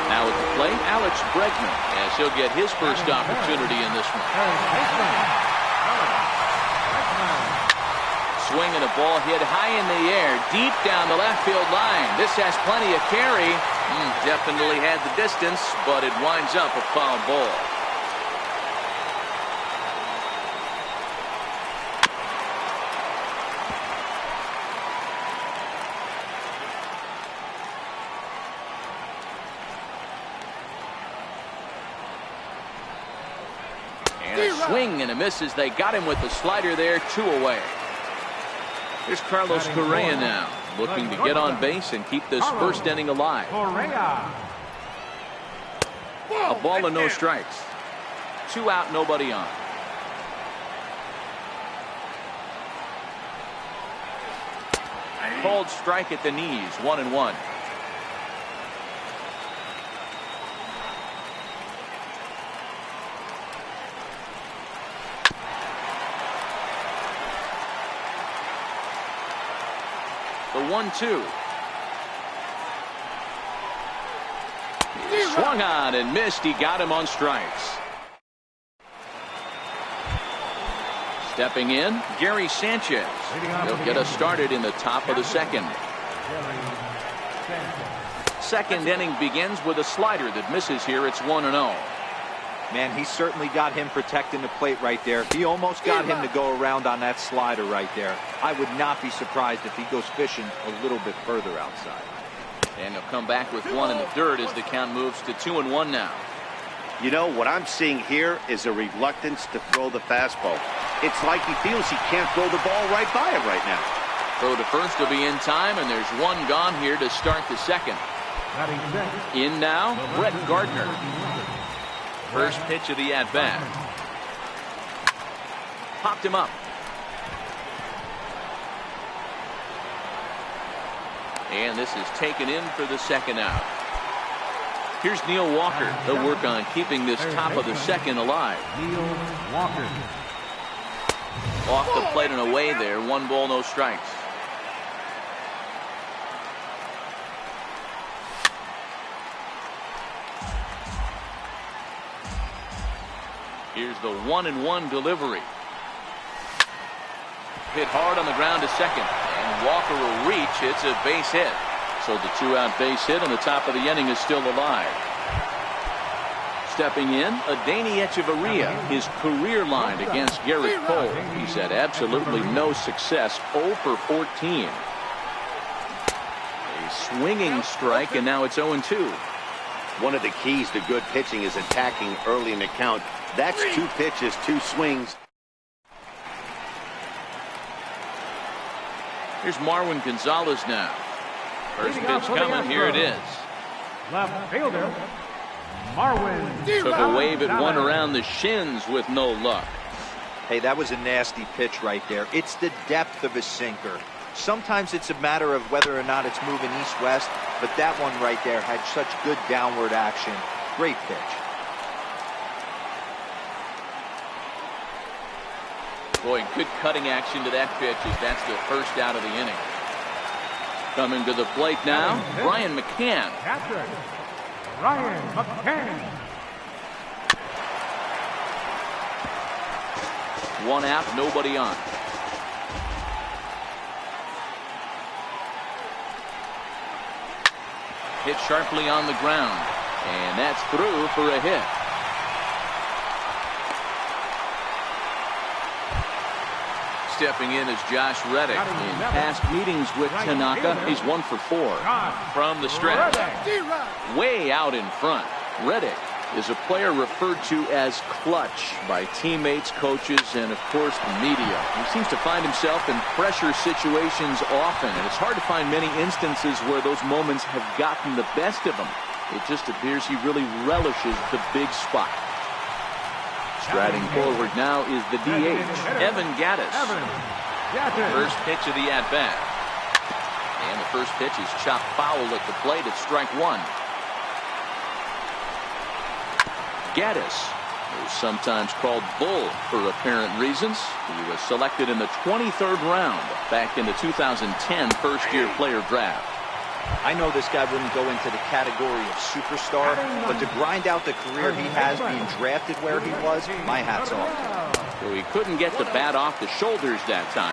A: Now at the plate, Alex Bregman, as he'll get his first opportunity in this one. Swinging a ball hit high in the air, deep down the left field line. This has plenty of carry. Definitely had the distance, but it winds up a foul ball. And a swing and a miss as they got him with the slider there, 2 away. Here's Carlos Correa now. Looking to get on base and keep this first inning alive. A ball and no strikes. 2 out, nobody on. Called strike at the knees, 1-1. The 1-2. He swung on and missed. He got him on strikes. Stepping in, Gary Sanchez. He'll get us started in the top of the second. Second inning begins with a slider that misses here. It's 1-0.
E: Man, he certainly got him protecting the plate right there. He almost got him to go around on that slider right there. I would not be surprised if he goes fishing a little bit further outside.
A: And he'll come back with one in the dirt as the count moves to 2-1 now.
D: You know, what I'm seeing here is a reluctance to throw the fastball. It's like he feels he can't throw the ball right by him right now.
A: Throw to first will be in time, and there's one gone here to start the second. In now, Brett Gardner. First pitch of the at-bat. Popped him up. And this is taken in for the second out. Here's Neil Walker. They'll work on keeping this top of the second alive.
B: Neil Walker.
A: Off the plate and away there. 1 ball, no strikes. Here's the 1-1 delivery. Hit hard on the ground to second. And Walker will reach. It's a base hit. So the 2-out base hit on the top of the inning is still alive. Stepping in, Adeiny Echeverria, his career line against Garrett Cole. He's had absolutely no success, 0 for 14. A swinging strike, and now it's 0-2.
D: One of the keys to good pitching is attacking early in the count. That's 2 pitches, 2 swings.
A: Here's Marwin Gonzalez now. First pitch coming. Here it is.
B: Left fielder, Marwin.
A: Took a wave at one around the shins with no luck.
E: Hey, that was a nasty pitch right there. It's the depth of his sinker. Sometimes it's a matter of whether or not it's moving east-west, but that one right there had such good downward action. Great pitch.
A: Boy, good cutting action to that pitch as that's the first out of the inning. Coming to the plate now, Brian McCann.
B: Catcher, Brian McCann.
A: 1 out, nobody on. Hit sharply on the ground, and that's through for a hit. Stepping in is Josh Reddick. In past meetings with Tanaka, he's 1 for 4. From the stretch, way out in front. Reddick is a player referred to as clutch by teammates, coaches, and of course the media. He seems to find himself in pressure situations often, and it's hard to find many instances where those moments have gotten the best of him. It just appears he really relishes the big spot. Striding forward now is the DH, Evan Gattis. First pitch of the at-bat. And the first pitch is chopped foul at the plate. It's strike 1. Gattis is sometimes called Bull for apparent reasons. He was selected in the 23rd round back in the 2010 first-year player draft.
E: I know this guy wouldn't go into the category of superstar, but to grind out the career he has being drafted where he was, my hat's off.
A: So he couldn't get the bat off the shoulders that time.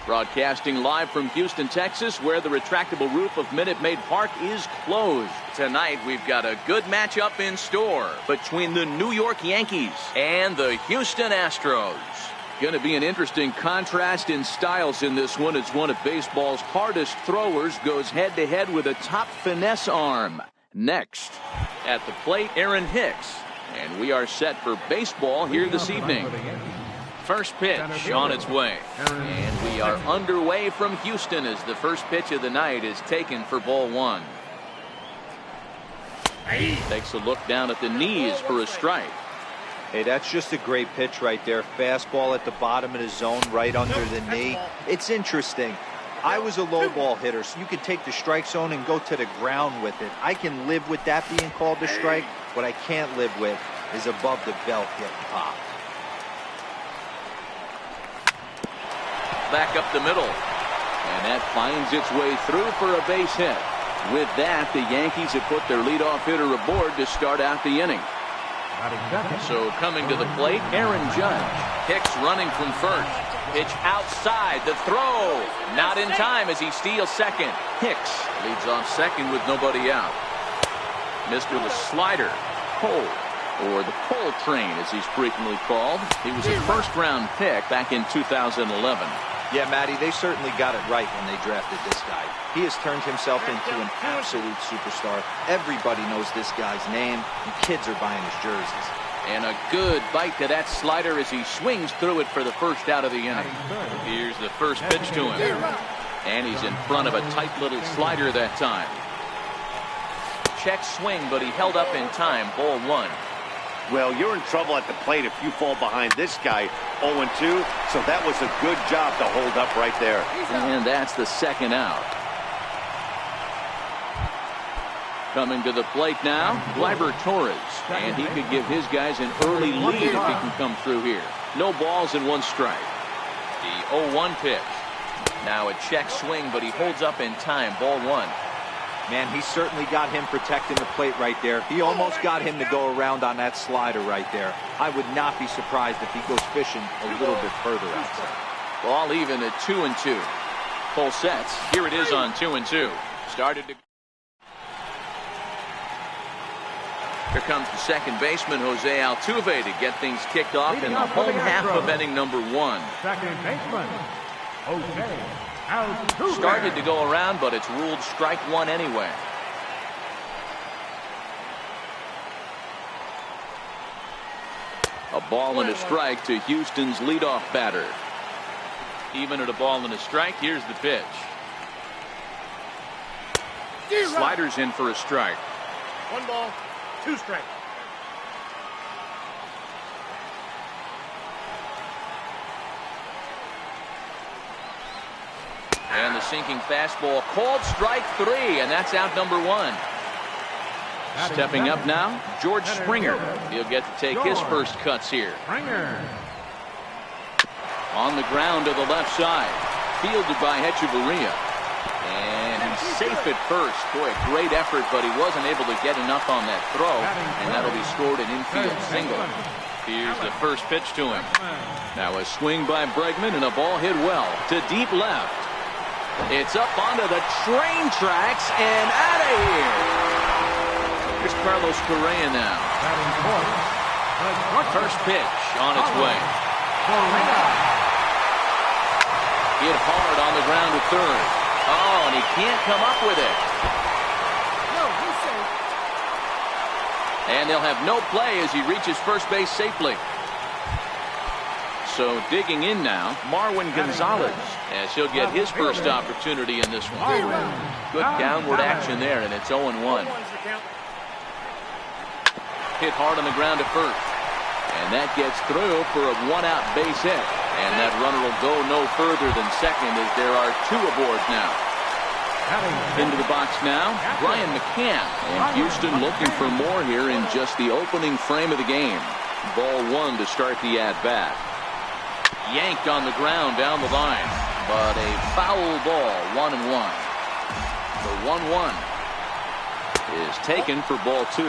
A: Broadcasting live from Houston, Texas, where the retractable roof of Minute Maid Park is closed. Tonight, we've got a good matchup in store between the New York Yankees and the Houston Astros. Going to be an interesting contrast in styles in this one, as one of baseball's hardest throwers goes head-to-head with a top finesse arm. Next, at the plate, Aaron Hicks. And we are set for baseball here this evening. First pitch on its way. And we are underway from Houston as the first pitch of the night is taken for ball one. Takes a look down at the knees for a strike.
E: Hey, that's just a great pitch right there. Fastball at the bottom of the zone, right under the knee. It's interesting. I was a low ball hitter, so you could take the strike zone and go to the ground with it. I can live with that being called a strike. What I can't live with is above the belt getting popped.
A: Back up the middle. And that finds its way through for a base hit. With that, the Yankees have put their leadoff hitter aboard to start out the inning. So coming to the plate, Aaron Judge. Hicks running from first. Pitch outside. The throw. Not in time as he steals second. Hicks leads off second with nobody out. Missed with a slider. Cole, or the Cole train as he's frequently called. He was a first-round pick back in 2011.
E: Yeah, Matty, they certainly got it right when they drafted this guy. He has turned himself into an absolute superstar. Everybody knows this guy's name, and kids are buying his jerseys.
A: And a good bite to that slider as he swings through it for the first out of the inning. Here's the first pitch to him. And he's in front of a tight little slider that time. Check swing, but he held up in time. Ball one.
D: Well, you're in trouble at the plate if you fall behind this guy 0-2, so that was a good job to hold up right there.
A: And that's the second out. Coming to the plate now, Gleyber Torres. And he could give his guys an early lead if he can come through here. No balls and one strike. The 0-1 pitch. Now a check swing, but he holds up in time. Ball one.
E: Man, he certainly got him protecting the plate right there. He almost got him to go around on that slider right there. I would not be surprised if he goes fishing a little bit further outside.
A: Ball even at 2-2. Full sets. Here it is on 2-2. Started to. Here comes the second baseman, Jose Altuve, to get things kicked off in the home half of inning number one.
B: Second baseman, Jose.
A: Started to go around, but it's ruled strike one anyway. A ball and a strike to Houston's leadoff batter. Even at a ball and a strike, here's the pitch. Sliders in for a strike.
C: 1 ball, 2 strikes.
A: And the sinking fastball called strike 3, and that's out number 1. Stepping up now, George Springer. He'll get to take his first cuts here. On the ground to the left side. Fielded by Hechavarria. And he's safe at first. Boy, great effort, but he wasn't able to get enough on that throw, and that'll be scored an infield single. Here's the first pitch to him. Now a swing by Bregman and a ball hit well to deep left. It's up onto the train tracks and out of here. Here's Carlos Correa now. First pitch on its way. Hit hard on the ground to third. Oh, and he can't come up with it. And they'll have no play as he reaches first base safely. So digging in now, Marwin Gonzalez, as he'll get his first opportunity in this one. Good downward action there, and it's 0-1. Hit hard on the ground to first. And that gets through for a 1-out base hit. And that runner will go no further than second as there are 2 aboard now. Into the box now, Brian McCann. And Houston looking for more here in just the opening frame of the game. Ball 1 to start the at-bat. Yanked on the ground down the line, but a foul ball, 1-1. The 1-1 is taken for ball 2.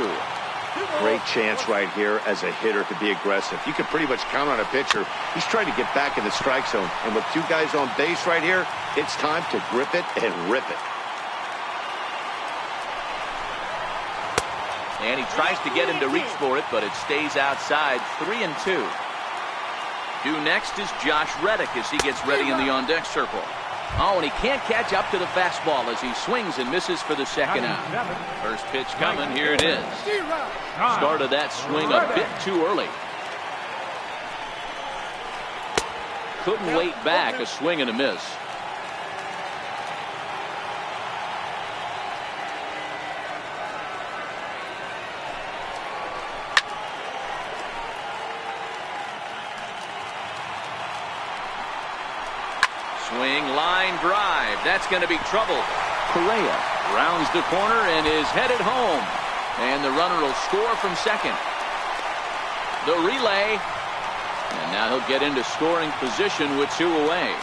D: Great chance right here as a hitter to be aggressive. You can pretty much count on a pitcher. He's trying to get back in the strike zone. And with two guys on base right here, it's time to grip it and rip it.
A: And he tries to get him to reach for it, but it stays outside. 3-2. Due next is Josh Reddick as he gets ready in the on-deck circle. Oh, and he can't catch up to the fastball as he swings and misses for the second out. First pitch coming. Here it is. Started that swing a bit too early. Couldn't wait back. A swing and a miss. Swing, line drive. That's going to be trouble. Correa rounds the corner and is headed home. And the runner will score from second. The relay. And now he'll get into scoring position with 2 away.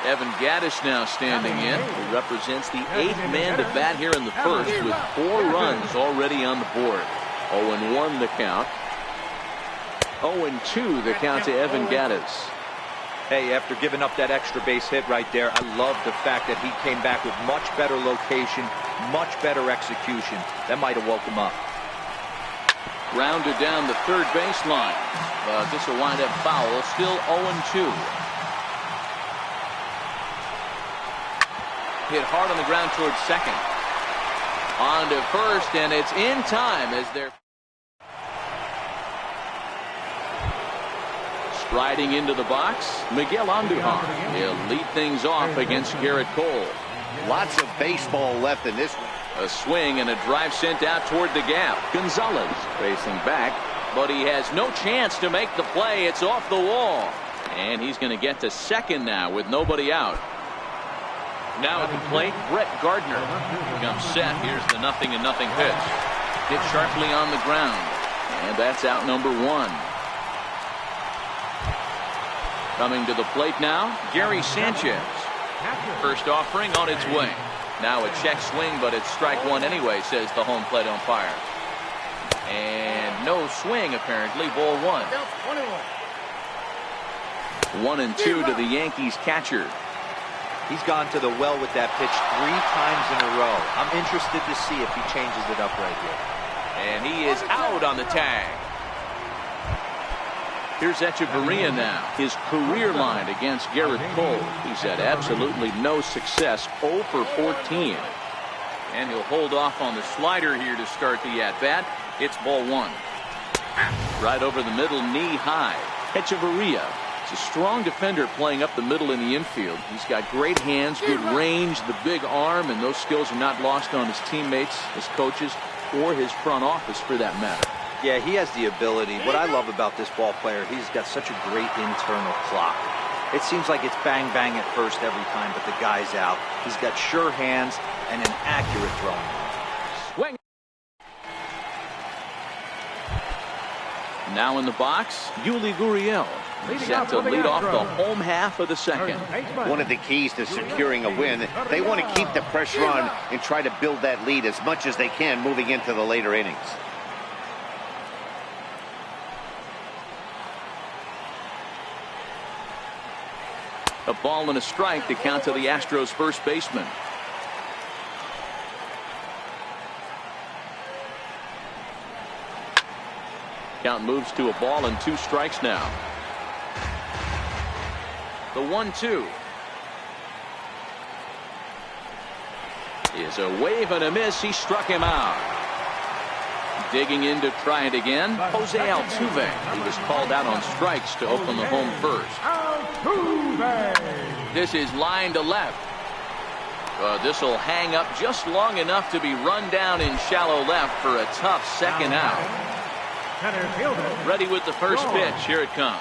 A: Evan Gattis now standing in. He represents the 8th man to bat here in the first with 4 runs already on the board. 0-1 the count. 0-2 the count to Evan Gattis.
E: Hey, after giving up that extra base hit right there, I love the fact that he came back with much better location, much better execution. That might have woke him up.
A: Grounded down the third baseline. But this will wind up foul. Still 0-2. Hit hard on the ground towards second. On to first, and it's in time as they're striding into the box. Miguel Andujar. He'll lead things off against Garrett Cole.
D: Lots of baseball left in this one.
A: A swing and a drive sent out toward the gap. Gonzalez racing back, but he has no chance to make the play. It's off the wall. And he's going to get to second now with nobody out. Now at the plate, Brett Gardner comes set. Here's the 0-0 pitch. Hit sharply on the ground. And that's out number 1. Coming to the plate now, Gary Sanchez. First offering on its way. Now a check swing, but it's strike 1 anyway, says the home plate umpire. And no swing, apparently. Ball 1. 1-2 to the Yankees catcher.
E: He's gone to the well with that pitch 3 times in a row. I'm interested to see if he changes it up right here.
A: And he is out on the tag. Here's Echeverria now. His career line against Garrett Cole. He's had absolutely no success. 0 for 14. And he'll hold off on the slider here to start the at-bat. It's ball 1. Right over the middle, knee high. Echeverria is a strong defender playing up the middle in the infield. He's got great hands, good range, the big arm, and those skills are not lost on his teammates, his coaches, or his front office for that matter.
E: Yeah, he has the ability. What I love about this ball player, he's got such a great internal clock. It seems like it's bang, bang at first every time, but the guy's out. He's got sure hands and an accurate throwing.
A: Swing. Now in the box, Yuli Gurriel. Set to lead off the home half of the second.
D: One of the keys to securing a win, they want to keep the pressure on and try to build that lead as much as they can moving into the later innings.
A: A ball and a strike to count to the Astros first baseman. Count moves to a ball and 2 strikes now. The 1-2 is a wave and a miss. He struck him out. Digging in to try it again, Jose Altuve. He was called out on strikes to open the home first. This is line to left. This will hang up just long enough to be run down in shallow left for a tough second out. Ready with the first pitch. Here it comes.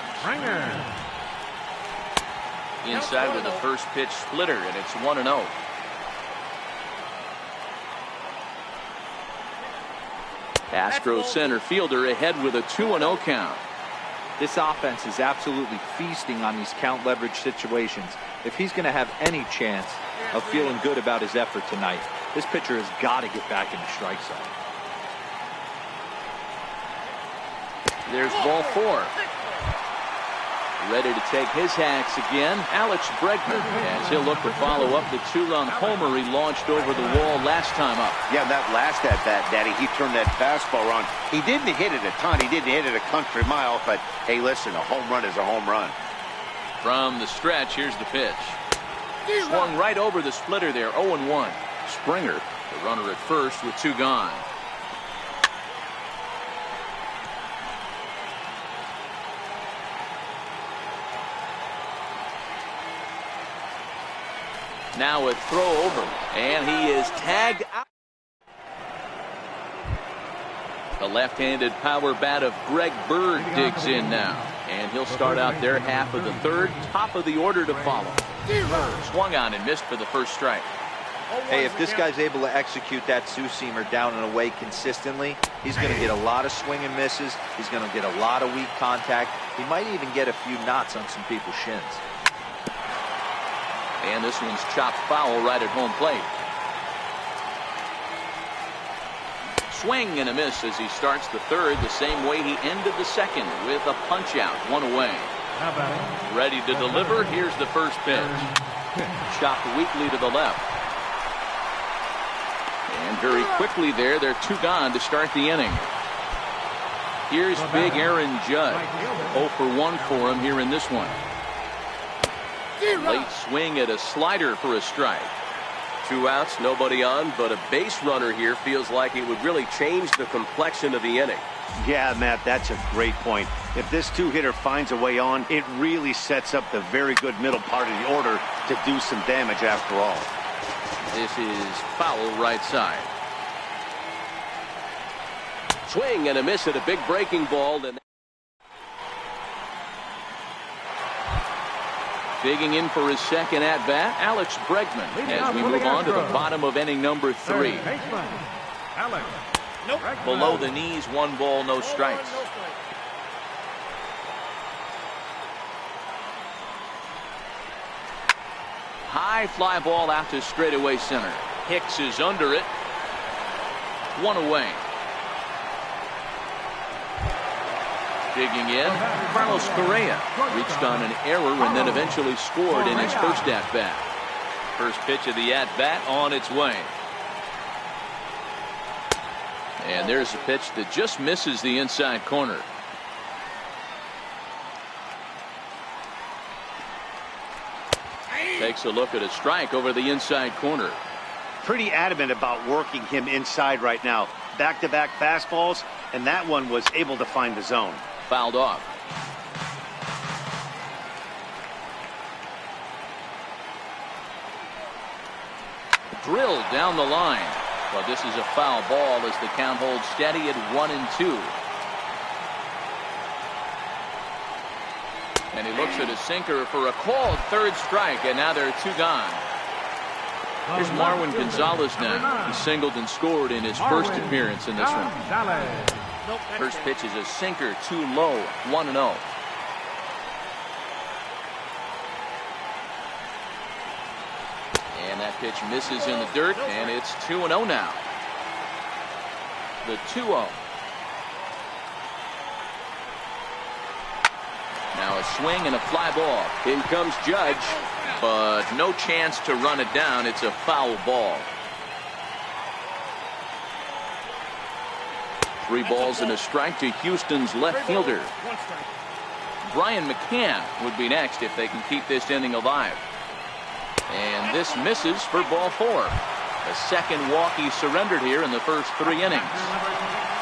A: Inside with the first pitch splitter, and it's 1-0. Astros center fielder ahead with a 2-0 count.
E: This offense is absolutely feasting on these count leverage situations. If he's going to have any chance of feeling good about his effort tonight, this pitcher has got to get back in the strike zone.
A: There's ball 4. Ready to take his hacks again, Alex Bregman, as he'll look to follow up the 2-run homer he launched over the wall last time up.
D: Yeah, that last at-bat, Daddy, he turned that fastball on. He didn't hit it a ton. He didn't hit it a country mile, but hey, listen, a home run is a home run.
A: From the stretch, here's the pitch. Swung right over the splitter there, 0-1. Springer, the runner at first with 2 gone. Now a throw over, and he is tagged out. The left-handed power bat of Greg Bird digs in now, and he'll start out their half of the 3rd, top of the order to follow. Swung on and missed for the first strike.
E: Hey, if this guy's able to execute that two-seamer down and away consistently, he's going to get a lot of swing and misses. He's going to get a lot of weak contact. He might even get a few knots on some people's shins.
A: And this one's chopped foul right at home plate. Swing and a miss as he starts the 3rd the same way he ended the 2nd with a punch out, 1 away. Ready to deliver. Here's the first pitch. Chopped weakly to the left. And very quickly there, they're 2 gone to start the inning. Here's big Aaron Judd. 0 for 1 for him here in this one. Late swing at a slider for a strike. 2 outs, nobody on, but a base runner here feels like it would really change the complexion of the inning.
D: Yeah, Matt, that's a great point. If this 2-hitter finds a way on, it really sets up the very good middle part of the order to do some damage after all.
A: This is foul right side. Swing and a miss at a big breaking ball. Digging in for his 2nd at-bat, Alex Bregman, as we move on to the bottom of inning number 3. Below the knees, 1 ball, no strikes. High fly ball out to straightaway center. Hicks is under it. 1 away. Digging in, Carlos Correa reached on an error and then eventually scored in his first at-bat. First pitch of the at-bat on its way. And there's a pitch that just misses the inside corner. Takes a look at a strike over the inside corner.
D: Pretty adamant about working him inside right now. Back-to-back fastballs, and that one was able to find the zone.
A: Fouled off. Drilled down the line. But this is a foul ball as the count holds steady at 1-2. And he looks at a sinker for a called 3rd strike, and now there are 2 gone. Here's Marwin Gonzalez now. He singled and scored in his first appearance in this one. First pitch is a sinker, too low, 1-0. And that pitch misses in the dirt, and it's 2-0 now. The 2-0. Now a swing and a fly ball. In comes Judge, but no chance to run it down. It's a foul ball. 3 balls and a strike to Houston's left fielder. Brian McCann would be next if they can keep this inning alive. And this misses for ball 4. The 2nd walk he surrendered here in the first 3 innings.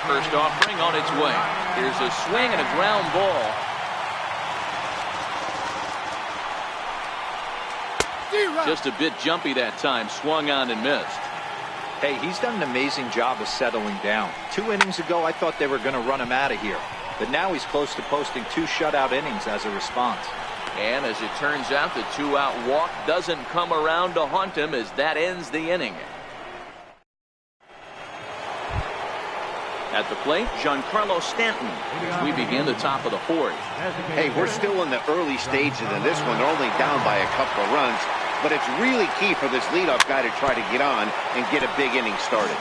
A: First offering on its way. Here's a swing and a ground ball. Just a bit jumpy that time. Swung on and missed.
E: Hey, he's done an amazing job of settling down. 2 innings ago, I thought they were going to run him out of here. But now he's close to posting 2 shutout innings as a response.
A: And as it turns out, the 2-out walk doesn't come around to haunt him as that ends the inning. At the plate, Giancarlo Stanton. We begin the top of the 4th.
D: Hey, we're still in the early stages of this one. They're only down by a couple of runs. But it's really key for this leadoff guy to try to get on and get a big inning started.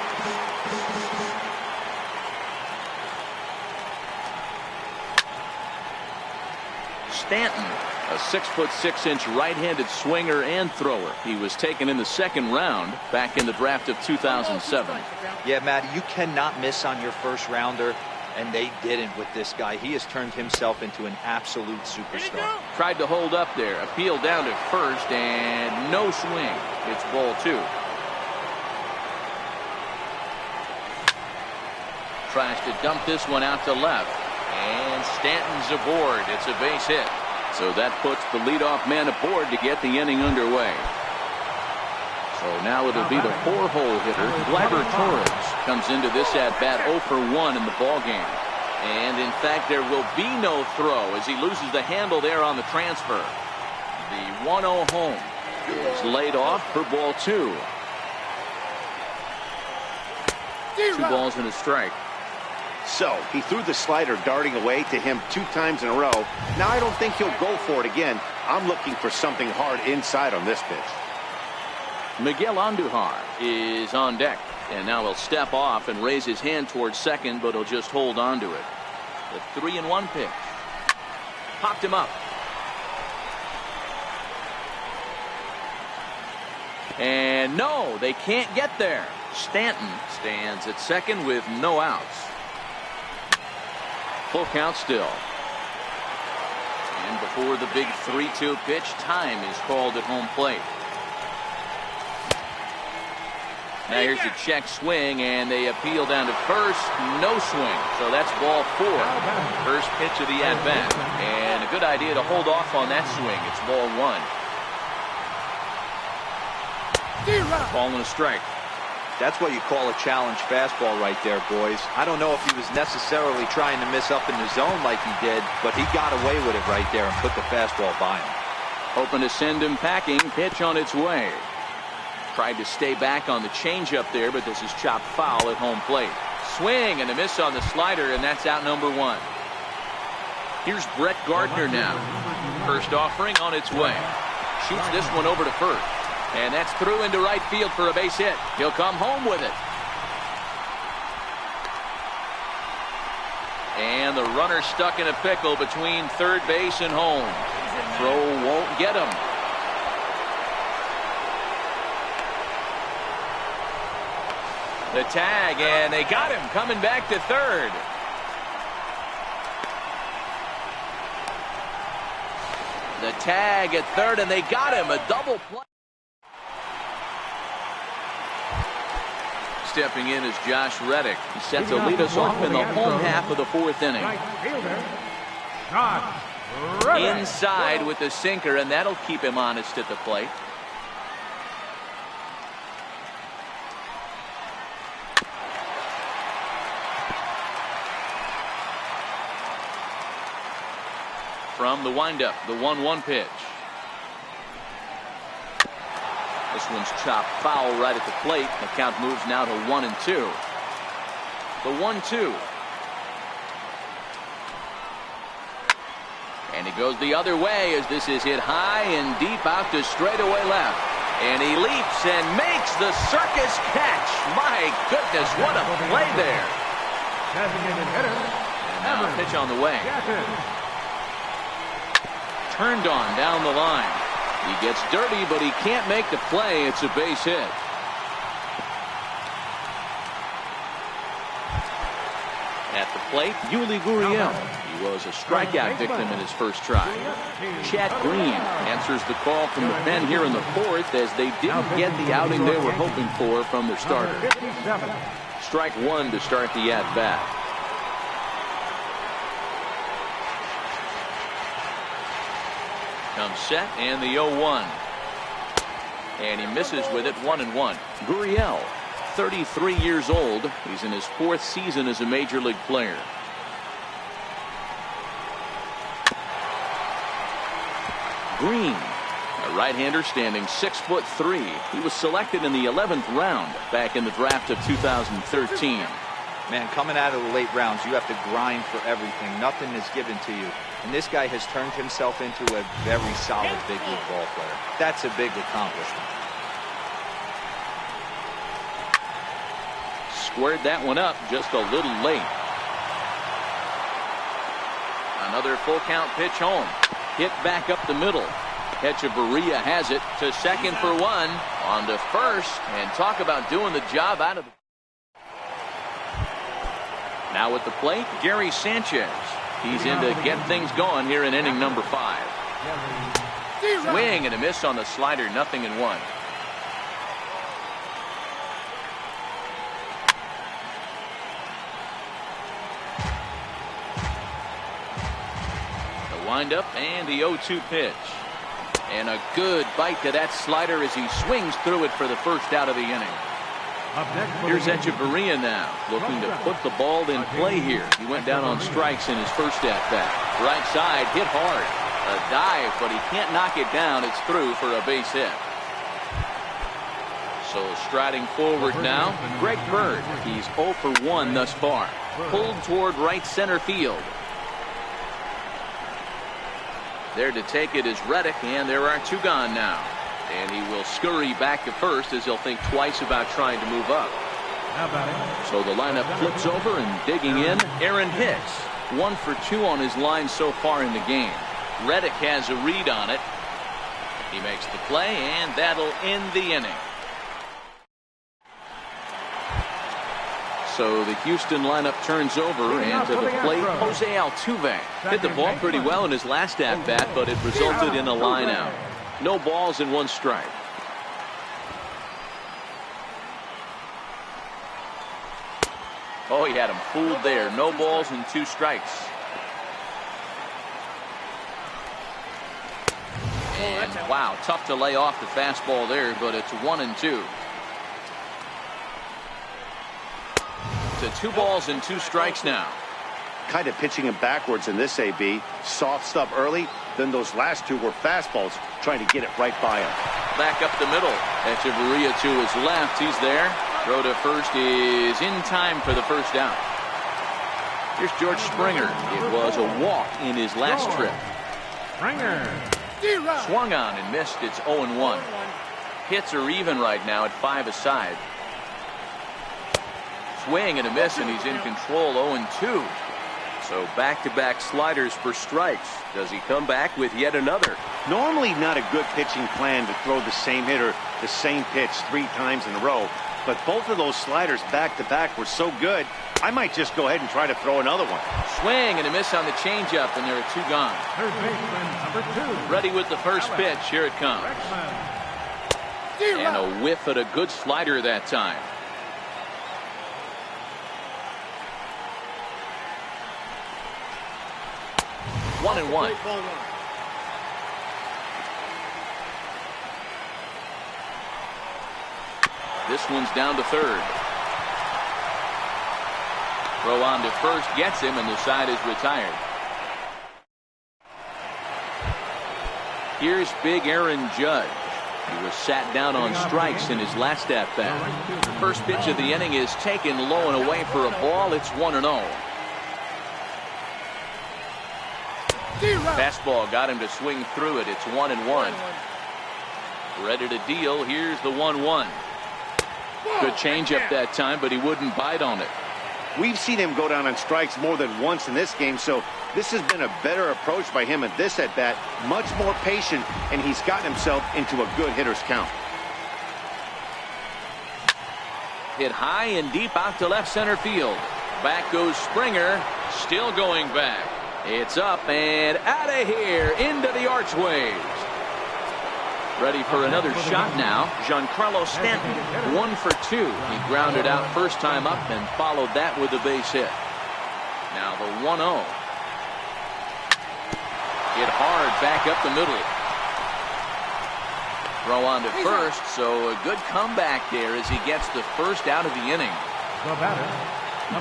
A: Stanton, a 6'6" right-handed swinger and thrower. He was taken in the second round back in the draft of 2007.
E: Yeah, Matty, you cannot miss on your first rounder, and they didn't with this guy. He has turned himself into an absolute superstar.
A: Tried to hold up there, appeal down to first, and no swing. It's ball 2. Tries to dump this one out to left, and Stanton's aboard. It's a base hit. So that puts the leadoff man aboard to get the inning underway. So now it'll be the 4-hole hitter, Gleyber Torres, comes into this at-bat 0 for 1 in the ballgame. And in fact, there will be no throw as he loses the handle there on the transfer. The 1-0 home is laid off for ball 2. 2 balls and a strike.
D: So he threw the slider darting away to him 2 times in a row. Now I don't think he'll go for it again. I'm looking for something hard inside on this pitch.
A: Miguel Andujar is on deck, and now he'll step off and raise his hand towards second, but he'll just hold on to it. The 3-1 pitch. Popped him up. And no, they can't get there. Stanton stands at second with no outs. Full count still. And before the big 3-2 pitch, time is called at home plate. Now here's the check swing, and they appeal down to first. No swing. So that's ball 4. First pitch of the at-bat. And a good idea to hold off on that swing. It's ball 1. Ball and a strike.
E: That's what you call a challenge fastball right there, boys. I don't know if he was necessarily trying to miss up in the zone like he did, but he got away with it right there and put the fastball by him.
A: Hoping to send him packing. Pitch on its way. Tried to stay back on the changeup there, but this is chopped foul at home plate. Swing and a miss on the slider, and that's out number 1. Here's Brett Gardner now. First offering on its way. Shoots this one over to first. And that's through into right field for a base hit. He'll come home with it. And the runner stuck in a pickle between third base and home. Throw won't get him. The tag, and they got him coming back to third. The tag at third, and they got him. A double play. Stepping in is Josh Reddick. He set to lead us off in the home half of the 4th inning. Inside with the sinker, and that'll keep him honest at the plate. From the windup, the 1-1 pitch. This one's chopped foul right at the plate. The count moves now to 1-2. The 1-2. And it goes the other way as this is hit high and deep out to straightaway left. And he leaps and makes the circus catch. My goodness, what a play there. And now a pitch on the way. Turned on down the line. He gets dirty, but he can't make the play. It's a base hit. At the plate, Yuli Gurriel. He was a strikeout victim in his first try. Chad Green answers the call from the pen here in the 4th as they didn't get the outing they were hoping for from their starter. Strike 1 to start the at-bat. Comes set and the 0-1. And he misses with it 1-1. Gurriel, 33 years old. He's in his 4th season as a major league player. Green, a right-hander standing 6'3". He was selected in the 11th round back in the draft of 2013.
E: Man, coming out of the late rounds, you have to grind for everything. Nothing is given to you. And this guy has turned himself into a very solid big league ball player. That's a big accomplishment.
A: Squared that one up just a little late. Another full count pitch home. Hit back up the middle. Echeverria has it to second for one. On to first. And talk about doing the job out of the... Now at the plate, Gary Sanchez. He's in to get things going here in inning number 5. Swing and a miss on the slider, 0-1. The windup and the 0-2 pitch. And a good bite to that slider as he swings through it for the first out of the inning. Here's Echeverria now, looking to put the ball in play here. He went down on strikes in his first at-bat. Right side, hit hard. A dive, but he can't knock it down. It's through for a base hit. So striding forward now, Greg Bird. He's 0 for 1 thus far. Pulled toward right center field. There to take it is Reddick, and there are 2 gone now. And he will scurry back to first as he'll think twice about trying to move up. So the lineup flips over and digging in, Aaron Hicks. 1 for 2 on his line so far in the game. Reddick has a read on it. He makes the play, and that'll end the inning. So the Houston lineup turns over, and to the plate, Jose Altuve. Hit the ball pretty well in his last at-bat, but it resulted in a line out. No balls and 1 strike. Oh, he had him fooled there. No balls and 2 strikes. And wow, tough to lay off the fastball there, but it's 1-2. To 2 balls and 2 strikes now.
D: Kind of pitching him backwards in this AB. Soft stuff early, then those last 2 were fastballs, trying to get it right by him.
A: Back up the middle. Echeverria to his left. He's there. Throw to first is in time for the first out. Here's George Springer. It was a walk in his last trip.
B: Springer.
A: Swung on and missed. It's 0-1. Hits are even right now at 5 aside. Swing and a miss, and he's in control. 0-2. So back-to-back sliders for strikes. Does he come back with yet another?
D: Normally not a good pitching plan to throw the same hitter the same pitch 3 times in a row, but both of those sliders back-to-back were so good, I might just go ahead and try to throw another one.
A: Swing and a miss on the changeup, and there are 2 gone.
B: Third baseman, number 2.
A: Ready with the first pitch. Here it comes. And a whiff at a good slider that time. One and one. This one's down to third. Throw on to first, gets him, and the side is retired. Here's big Aaron Judge. He was sat down on strikes in his last at-bat. The first pitch of the inning is taken low and away for a ball. It's 1-0. Fastball got him to swing through it. It's 1-1. Ready to deal. Here's the 1-1. Good changeup that time, but he wouldn't bite on it.
D: We've seen him go down on strikes more than once in this game, so this has been a better approach by him at this at-bat. Much more patient, and he's gotten himself into a good hitter's count.
A: Hit high and deep out to left center field. Back goes Springer. Still going back. It's up and out of here into the archways. Ready for another shot now. Giancarlo Stanton, 1 for 2. He grounded out first time up and followed that with a base hit. Now the 1-0. Hit hard back up the middle. Throw on to first, so a good comeback there as he gets the first out of the inning.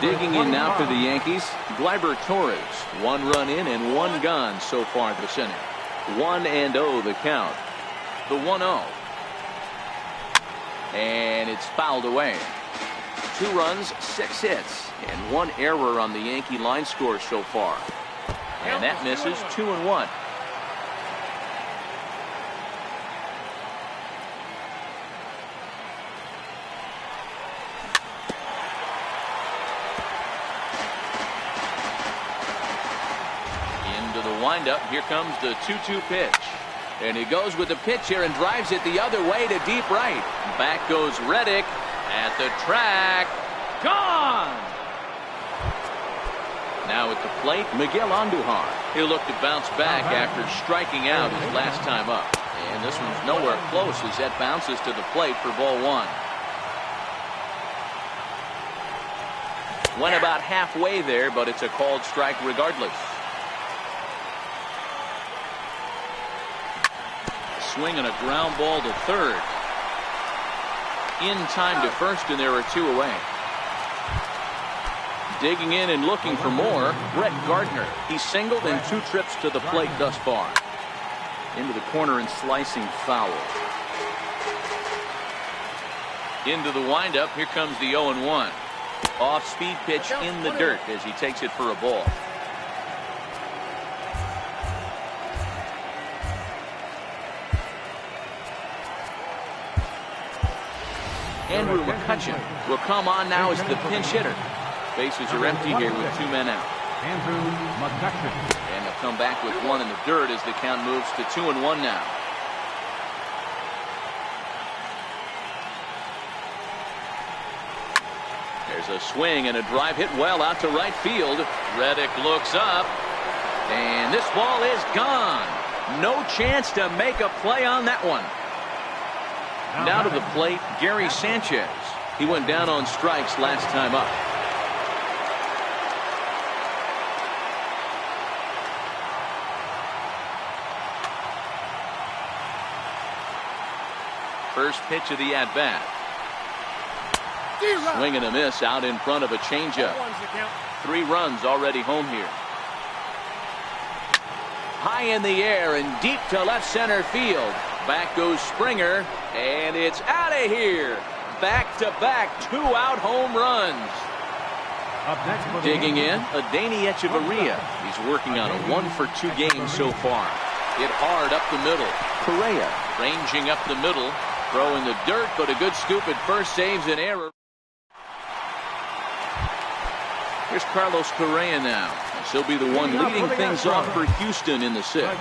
A: Digging in now for the Yankees, Gleyber Torres. 1 run in and 1 gone so far this inning. 1-0 the count. The 1-0. And it's fouled away. 2 runs, 6 hits, and 1 error on the Yankee line score so far. And that misses. 2-1. windup. Here comes the 2-2 pitch. And he goes with the pitch here and drives it the other way to deep right. Back goes Reddick at the track. Gone! Now at the plate, Miguel Andujar. He'll look to bounce back after striking out his last time up. And this one's nowhere close as that bounces to the plate for ball one. Went about halfway there, but it's a called strike regardless. Swing and a ground ball to third. In time to first, and there are two away. Digging in and looking for more, Brett Gardner. He's singled in 2 trips to the plate thus far. Into the corner and slicing foul. Into the windup. Here comes the 0-1. Off-speed pitch in the dirt as he takes it for a ball. Andrew McCutcheon will come on now as the pinch hitter. Bases are empty here with 2 men out.
B: Andrew McCutcheon.
A: And they'll come back with 1 in the dirt as the count moves to 2-1 now. There's a swing and a drive hit well out to right field. Reddick looks up. And this ball is gone. No chance to make a play on that one. Now to the plate, Gary Sanchez. He went down on strikes last time up. First pitch of the at-bat. Swing and a miss out in front of a changeup. 3 runs already home here. High in the air and deep to left center field. Back goes Springer, and it's out of here. Back-to-back 2-out home runs. Digging in, Adeiny Echeverria. He's working on a 1-for-2 game so far. Hit hard up the middle. Correa ranging up the middle. Throw in the dirt, but a good scoop at first saves an error. Here's Carlos Correa now. He'll be the one leading things off for Houston in the 6th.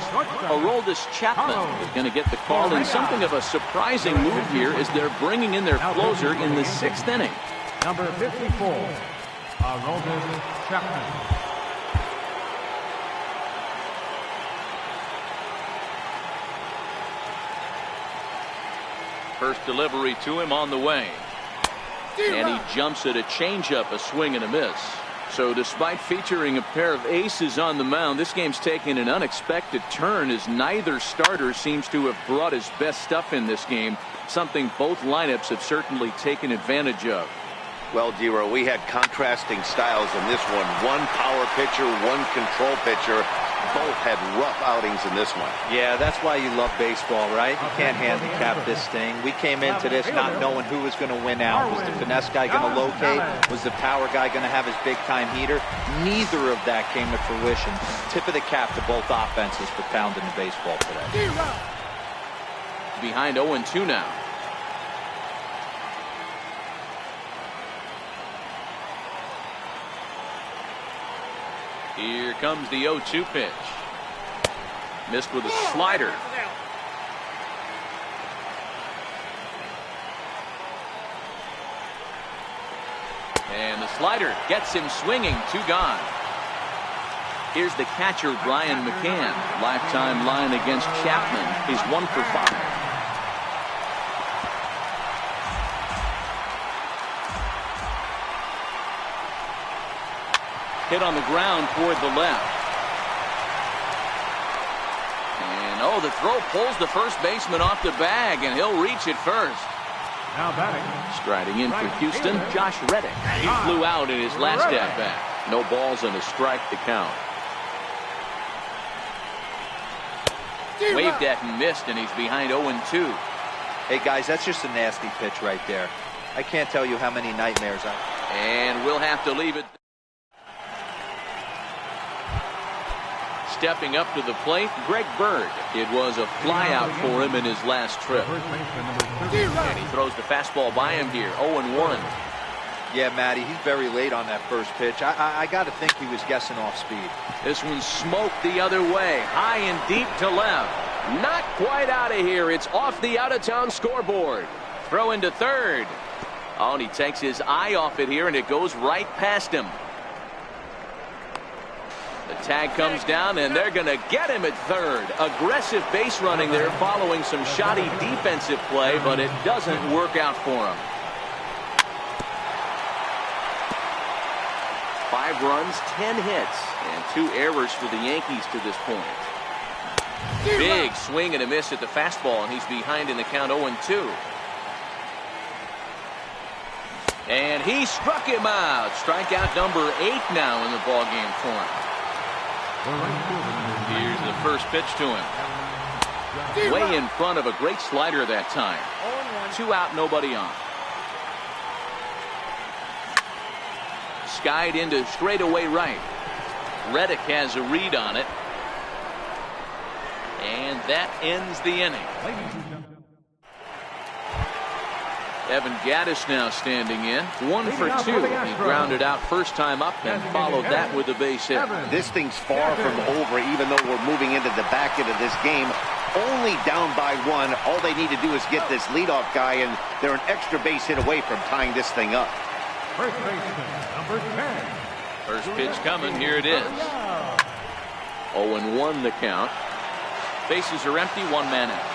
A: Aroldis Chapman is going to get the call, and something of a surprising move here is they're bringing in their closer in the 6th inning.
B: Number 54, Aroldis Chapman.
A: First delivery to him on the way. And he jumps at a changeup, a swing and a miss. So despite featuring a pair of aces on the mound, this game's taken an unexpected turn as neither starter seems to have brought his best stuff in this game, something both lineups have certainly taken advantage of.
D: Well, Dero, we had contrasting styles in this one. One power pitcher, one control pitcher. Both had rough outings in this one.
E: Yeah, that's why you love baseball, right? You can't handicap this thing. We came into this not knowing who was going to win out. Was the finesse guy going to locate? Was the power guy going to have his big-time heater? Neither of that came to fruition. Tip of the cap to both offenses for pounding the baseball today.
A: Behind 0-2 now. Here comes the 0-2 pitch. Missed with a slider. And the slider gets him swinging. 2 gone. Here's the catcher, Brian McCann. Lifetime line against Chapman. He's 1 for 5. Hit on the ground toward the left. And oh, the throw pulls the first baseman off the bag, and he'll reach it first.
B: Now batting.
A: Striding in for Houston, Josh Reddick. He flew out in his last at-bat. No balls and a strike to count. Waved at and missed, and he's behind 0-2.
E: Hey, guys, that's just a nasty pitch right there. I can't tell you how many nightmares I...
A: And we'll have to leave it. Stepping up to the plate, Greg Bird. It was a flyout for him in his last trip. And he throws the fastball by him here, 0-1.
E: Yeah, Matty, he's very late on that first pitch. I got to think he was guessing off speed.
A: This one smoked the other way, high and deep to left. Not quite out of here. It's off the out-of-town scoreboard. Throw into third. Oh, and he takes his eye off it here, and it goes right past him. The tag comes down, and they're going to get him at third. Aggressive base running there following some shoddy defensive play, but it doesn't work out for him. 5 runs, 10 hits, and 2 errors for the Yankees to this point. Big swing and a miss at the fastball, and he's behind in the count 0-2. And he struck him out. Strikeout number 8 now in the ballgame for him. Here's the first pitch to him. Way in front of a great slider that time. 2 out, nobody on. Skied into straightaway right. Reddick has a read on it. And that ends the inning. Evan Gaddis now standing in. 1 for 2. He grounded out first time up and followed that with a base hit.
D: This thing's far from over, even though we're moving into the back end of this game. Only down by 1. All they need to do is get this leadoff guy, and they're an extra base hit away from tying this thing up.
B: First baseman, number 10.
A: First pitch coming. Here it is. 0-1 the count. Bases are empty. 1 man out.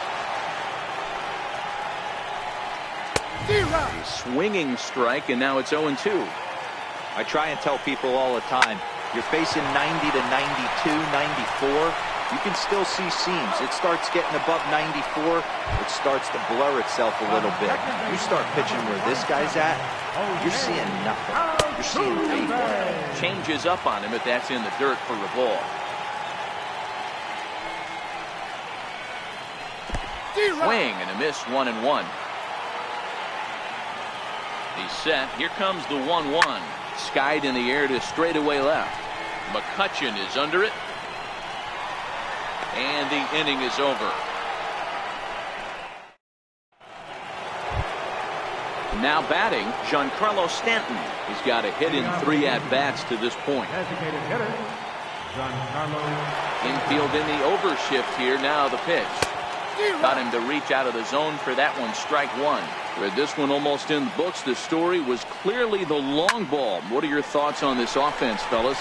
A: A swinging strike, and now it's 0-2.
E: I try and tell people all the time, you're facing 90 to 92, 94. You can still see seams. It starts getting above 94. It starts to blur itself a little bit. You start pitching where this guy's at, you're seeing nothing. You're seeing fade.
A: Changes up on him, but that's in the dirt for the ball. Swing and a miss. 1-1. He's set. Here comes the 1-1. Skied in the air to straightaway left. McCutchen is under it. And the inning is over. Now batting, Giancarlo Stanton. He's got a hit in 3 at-bats to this point.
B: Designated hitter, Giancarlo.
A: Infield in the overshift here. Now the pitch. Got him to reach out of the zone for that one. Strike 1. With this one almost in the books, the story was clearly the long ball. What are your thoughts on this offense, fellas?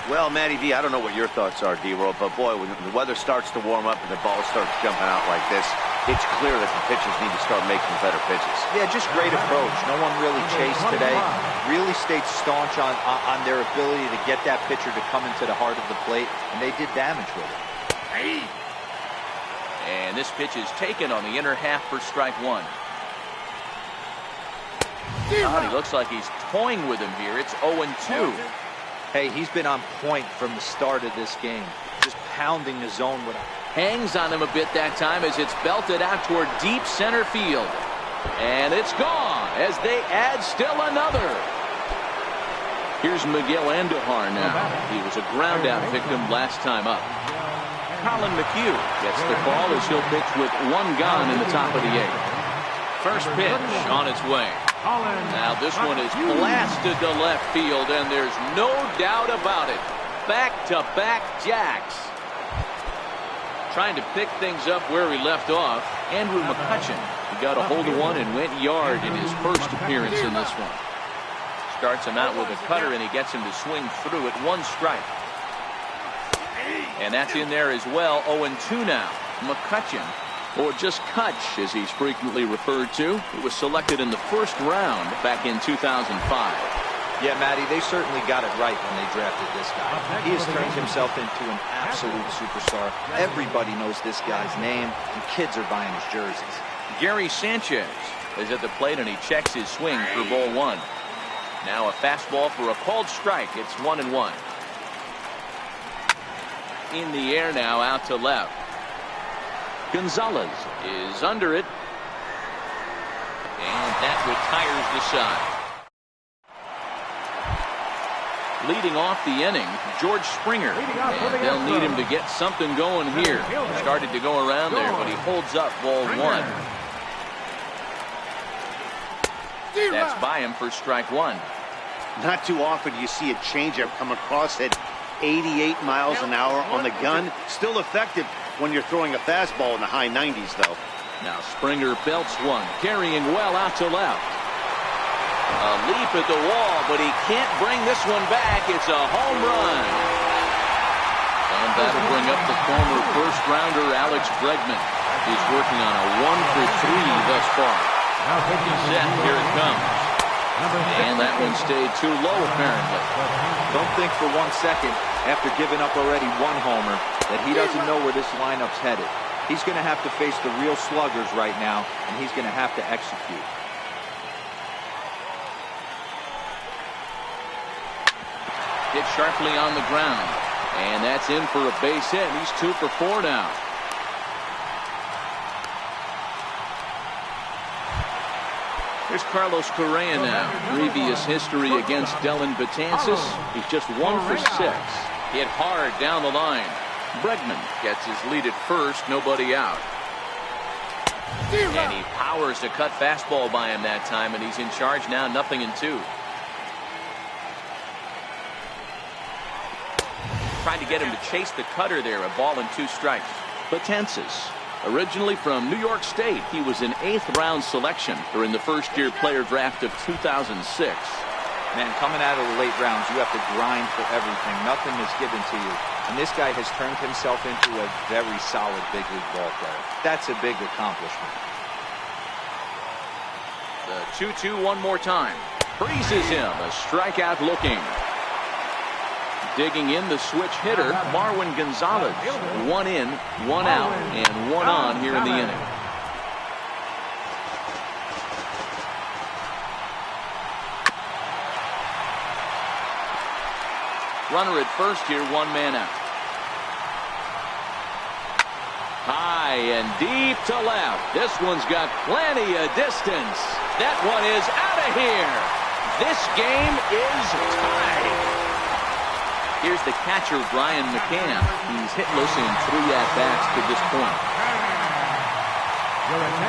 D: Well, Matty V, I don't know what your thoughts are, D-Roll, but boy, when the weather starts to warm up and the ball starts jumping out like this, it's clear that the pitchers need to start making better pitches.
E: Yeah, just great approach. No one really chased today. Really stayed staunch on their ability to get that pitcher to come into the heart of the plate, and they did damage with it.
A: And this pitch is taken on the inner half for strike 1. He looks like he's toying with him here. It's 0-2.
E: Hey, he's been on point from the start of this game. Just pounding the zone with him.
A: Hangs on him a bit that time as it's belted out toward deep center field. And it's gone as they add still another. Here's Miguel Andujar now. He was a ground out victim last time up. Colin McHugh gets the call as he'll pitch with 1 gone in the top of the 8th. First pitch on its way. Now this one is blasted to left field, and there's no doubt about it. Back-to-back jacks. Trying to pick things up where he left off. Andrew McCutchen. He got a hold of one and went yard in his first appearance in this one. Starts him out with a cutter, and he gets him to swing through it. 1 strike. And that's in there as well. 0-2 now. McCutchen, or just Kutch as he's frequently referred to. He was selected in the first round back in 2005.
E: Yeah, Matty, they certainly got it right when they drafted this guy. He has turned himself into an absolute superstar. Everybody knows this guy's name, and kids are buying his jerseys.
A: Gary Sanchez is at the plate, and he checks his swing for ball 1. Now a fastball for a called strike. It's 1-1. In the air now, out to left. Gonzalez is under it. And that retires the side. Leading off the inning, George Springer. And they'll need him to get something going here. Started to go around there, but he holds up ball 1. That's by him for strike one.
D: Not too often you see a changeup come across at 88 miles an hour on the gun. Still effective when you're throwing a fastball in the high 90s, though.
A: Now Springer belts one, carrying well out to left. A leap at the wall, but he can't bring this one back. It's a home run. And that'll bring up the former first-rounder Alex Bregman. He's working on a 1-for-3 thus far. Set, here it comes. And that one stayed too low, apparently.
E: Don't think for 1 second, after giving up already one homer, that he doesn't know where this lineup's headed. He's going to have to face the real sluggers right now, and he's going to have to execute.
A: Hit sharply on the ground. And that's in for a base hit. He's 2 for 4 now. Here's Carlos Correa now. Previous history against Dellin Betances. He's just 1 for 6. Hit hard down the line. Bregman gets his lead at first. Nobody out. And he powers a cut fastball by him that time, and he's in charge now, 0-2. Trying to get him to chase the cutter there. A ball and 2 strikes. Betances, originally from New York State, he was an 8th-round selection during the first-year player draft of 2006.
E: Man, coming out of the late rounds, you have to grind for everything. Nothing is given to you. And this guy has turned himself into a very solid big league ball player. That's a big accomplishment.
A: The 2-2 one more time. Freezes him. A strikeout looking. Digging in the switch hitter, Marwin Gonzalez. 1 in, 1 out, and 1 on here in the inning. Runner at first here, 1 man out. High and deep to left. This one's got plenty of distance. That one is out of here. This game is tied. Here's the catcher, Brian McCann. He's hitless in 3 at-bats to this point.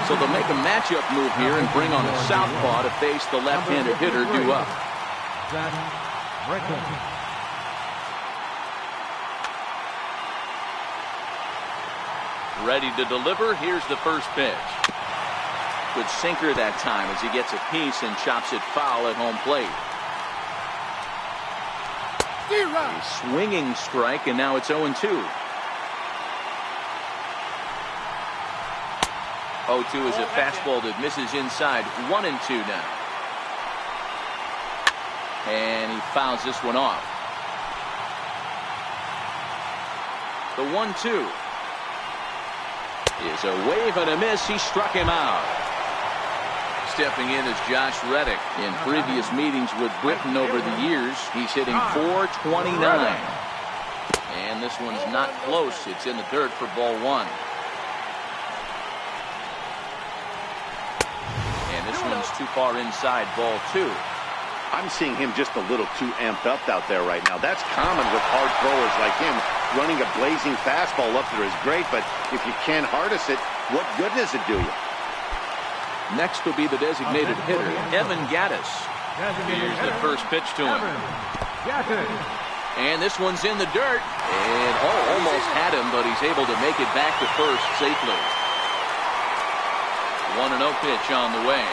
A: So they'll make a matchup move here and bring on a southpaw to face the left-handed hitter due up. Ready to deliver. Here's the first pitch. Good sinker that time as he gets a piece and chops it foul at home plate. A swinging strike, and now it's 0-2. 0-2 is a fastball that misses inside. 1-2 now. And he fouls this one off. The 1-2 is a wave and a miss. He struck him out. Stepping in is Josh Reddick. In previous meetings with Britain over the years, he's hitting .429. And this one's not close. It's in the dirt for ball 1. And this one's too far inside, ball 2.
D: I'm seeing him just a little too amped up out there right now. That's common with hard throwers like him. Running a blazing fastball up there is great, but if you can't harness it, what good does it do you?
A: Next will be the designated hitter, Evan Gattis. Here's the first pitch to him. And this one's in the dirt. And almost had him, but he's able to make it back to first safely. 1-0 pitch on the way.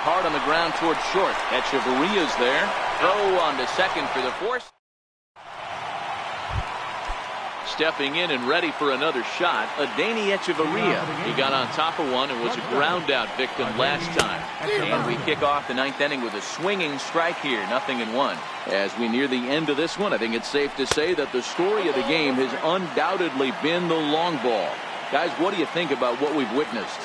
A: Hard on the ground towards short. Echeverria's there. Throw on to second for the force. Stepping in and ready for another shot, Adeiny Echeverria. He got on top of one and was a ground out victim last time. And we kick off the 9th inning with a swinging strike here, 0-1. As we near the end of this one, I think it's safe to say that the story of the game has undoubtedly been the long ball. Guys, what do you think about what we've witnessed?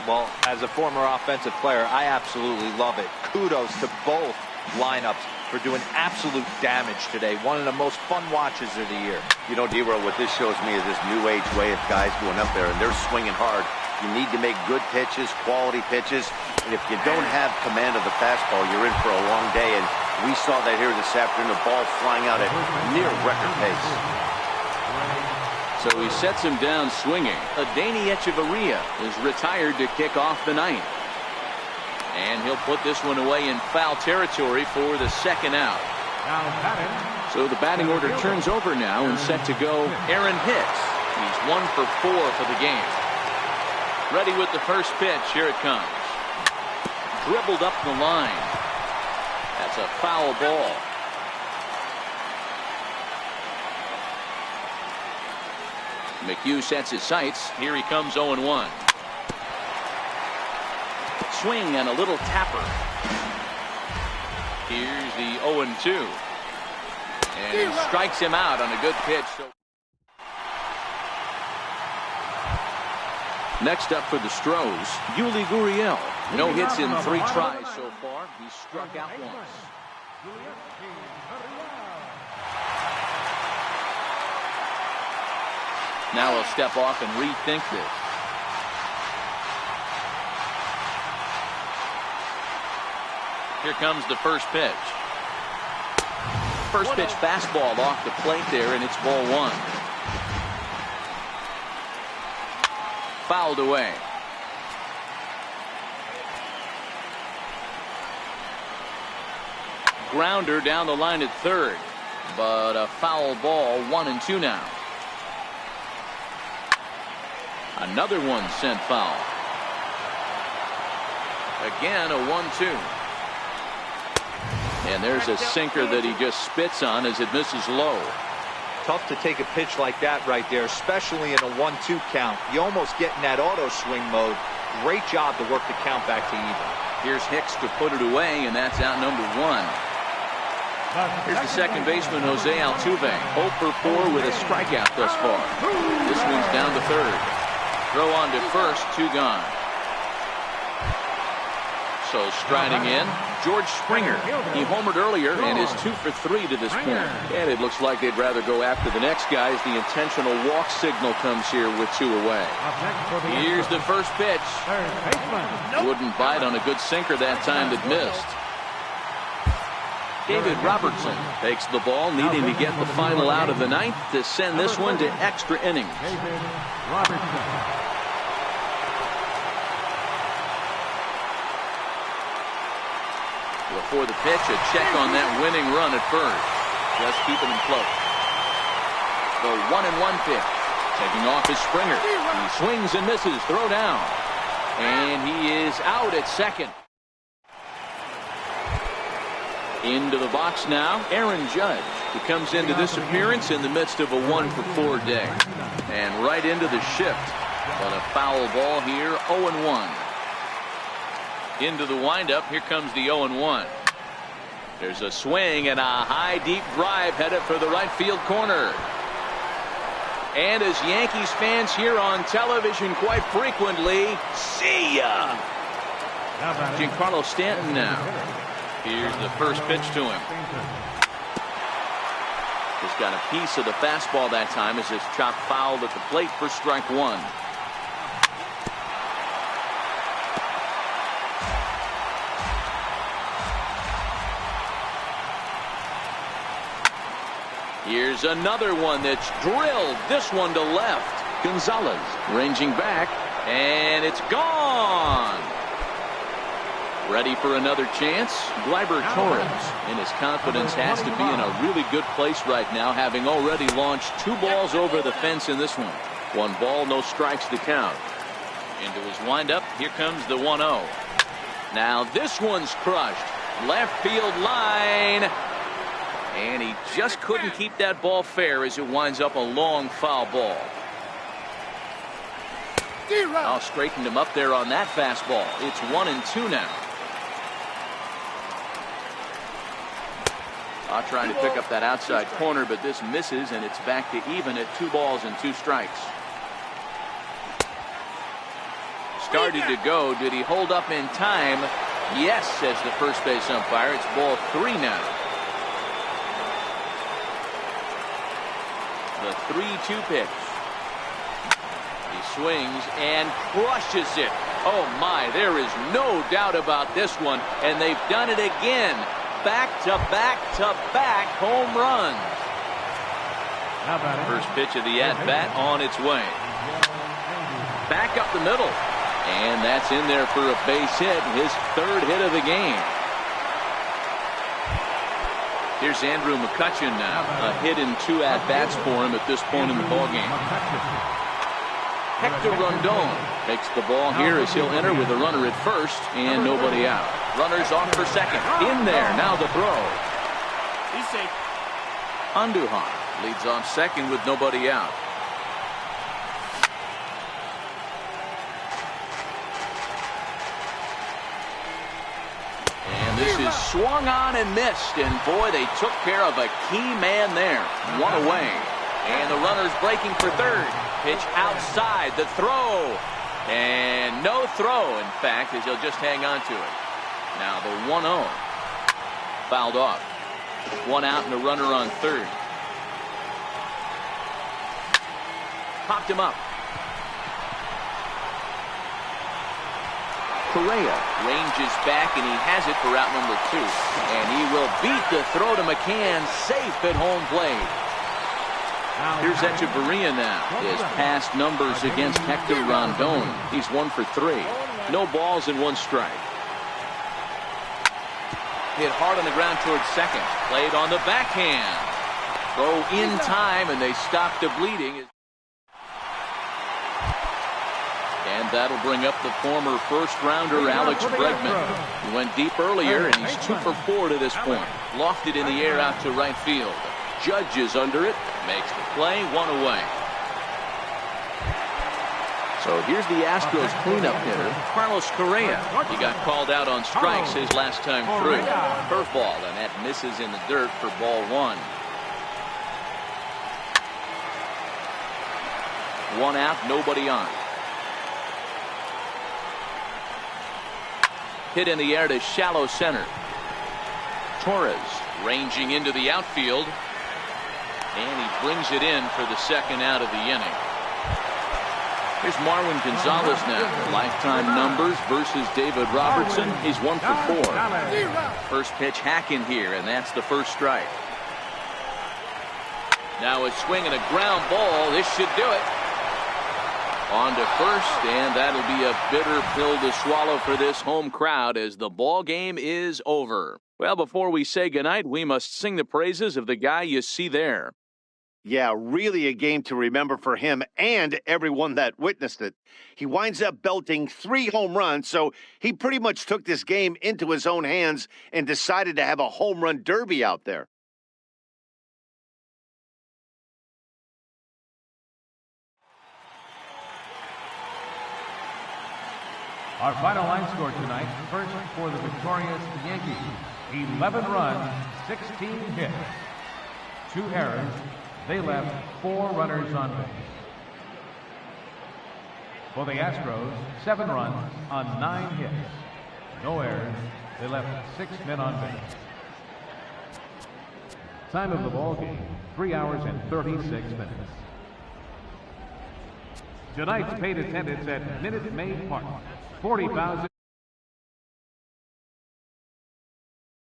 E: Well, as a former offensive player, I absolutely love it. Kudos to both lineups. for doing absolute damage today. One of the most fun watches of the year.
D: You know, D-Roll, what this shows me is this new age way of guys going up there, and they're swinging hard. You need to make good pitches, quality pitches, and if you don't have command of the fastball, you're in for a long day, and we saw that here this afternoon, the ball flying out at near record pace.
A: So he sets him down swinging. Adeiny Echeverria is retired to kick off the ninth. And he'll put this one away in foul territory for the second out. So the batting order turns over now and set to go Aaron Hicks. He's 1 for 4 for the game. Ready with the first pitch. Here it comes. Dribbled up the line. That's a foul ball. McHugh sets his sights. Here he comes 0-1. Swing and a little tapper. Here's the 0-2. And he strikes him out on a good pitch. Next up for the Stros, Yuli Gurriel. No hits in 3 tries so far. He's struck out once. Now he'll step off and rethink this. Here comes the first pitch. First pitch fastball off the plate there, and it's ball 1. Fouled away. Grounder down the line at third, but a foul ball. 1-2 now. Another one sent foul. Again a 1-2. And there's a sinker that he just spits on as it misses low.
E: Tough to take a pitch like that right there, especially in a 1-2 count. You almost get in that auto swing mode. Great job to work the count back to even.
A: Here's Hicks to put it away, and that's out number 1. Here's the second baseman, Jose Altuve. 0 for 4 with a strikeout thus far. This one's down to third. Throw on to first, 2 gone. So striding in, George Springer. He homered earlier and is 2 for 3 to this point. And it looks like they'd rather go after the next guy as the intentional walk signal comes here with 2 away. Here's the first pitch. Wouldn't bite on a good sinker that time that missed. David Robertson takes the ball, needing to get the final out of the ninth to send this one to extra innings. Before the pitch, a check on that winning run at first. Just keeping him close. The 1-1 pitch. Taking off is Springer. He swings and misses. Throw down. And he is out at second. Into the box now, Aaron Judge, who comes into this appearance in the midst of a 1 for 4 day. And right into the shift. But a foul ball here, 0-1. Into the windup, here comes the 0-1. There's a swing and a high deep drive headed for the right field corner. And as Yankees fans hear on television quite frequently, see ya! Giancarlo Stanton now. Here's the first pitch to him. Just got a piece of the fastball that time as it's chopped foul at the plate for strike 1. Here's another one that's drilled. This one to left. Gonzalez ranging back, and it's gone. Ready for another chance? Gleyber Torres, and his confidence has to be in a really good place right now, having already launched 2 balls over the fence in this one. 1 ball, no strikes to count. Into his windup, here comes the 1-0. Now this one's crushed. Left field line. And he just couldn't keep that ball fair as it winds up a long foul ball. Now straightened him up there on that fastball. It's 1-2 now. Trying to pick up that outside corner, but this misses, and it's back to even at 2 balls and 2 strikes. Started to go. Did he hold up in time? Yes, says the first base umpire. It's ball 3 now. The 3-2 pitch. He swings and crushes it. Oh my, there is no doubt about this one, and they've done it again. Back-to-back-to-back home runs. First pitch of the at-bat on its way. Back up the middle, and that's in there for a base hit, his third hit of the game. Here's Andrew McCutchen now, a hit in 2 at-bats for him at this point in the ballgame. Hector Rondon takes the ball here as he'll enter with a runner at first and nobody out. Runners off for second. In there, now the throw.
C: He's safe.
A: Andujar leads off second with nobody out. And this is swung on and missed, and boy, they took care of a key man there. One away, and the runner's breaking for third. Pitch outside, the throw, and no throw, in fact, as he'll just hang on to it. Now the 1-0 fouled off. 1 out and a runner on third. Popped him up. Correa ranges back, and he has it for out number 2. And he will beat the throw to McCann, safe at home plate. Here's Echeverria now. His past numbers against Hector Rondon. He's 1 for 3. No balls and 1 strike. Hit hard on the ground towards second. Played on the backhand. Throw in time, and they stop the bleeding. And that'll bring up the former first-rounder Alex Bregman. He went deep earlier, and he's 2 for 4 to this point. Lofted in the air out to right field. Judge is under it. Makes the play, 1 away. So here's the Astros cleanup hitter, Carlos Correa. He got called out on strikes his last time through. Curveball, and that misses in the dirt for ball 1. 1 out, nobody on. Hit in the air to shallow center. Torres ranging into the outfield. And he brings it in for the second out of the inning. Here's Marwin Gonzalez now. Lifetime numbers versus David Robertson. He's 1 for 4. First pitch hacking here, and that's the first strike. Now a swing and a ground ball. This should do it. On to first, and that'll be a bitter pill to swallow for this home crowd as the ball game is over. Well, before we say goodnight, we must sing the praises of the guy you see there.
D: Yeah, really a game to remember for him and everyone that witnessed it. He winds up belting 3 home runs, so he pretty much took this game into his own hands and decided to have a home run derby out there.
B: Our final line score tonight, first for the victorious Yankees, 11 runs, 16 hits, 2 errors. They left 4 runners on base. For the Astros, 7 runs on 9 hits, no errors. They left 6 men on base. Time of the ball game, 3 hours and 36 minutes. Tonight's paid attendance at Minute Maid Park, 40,000.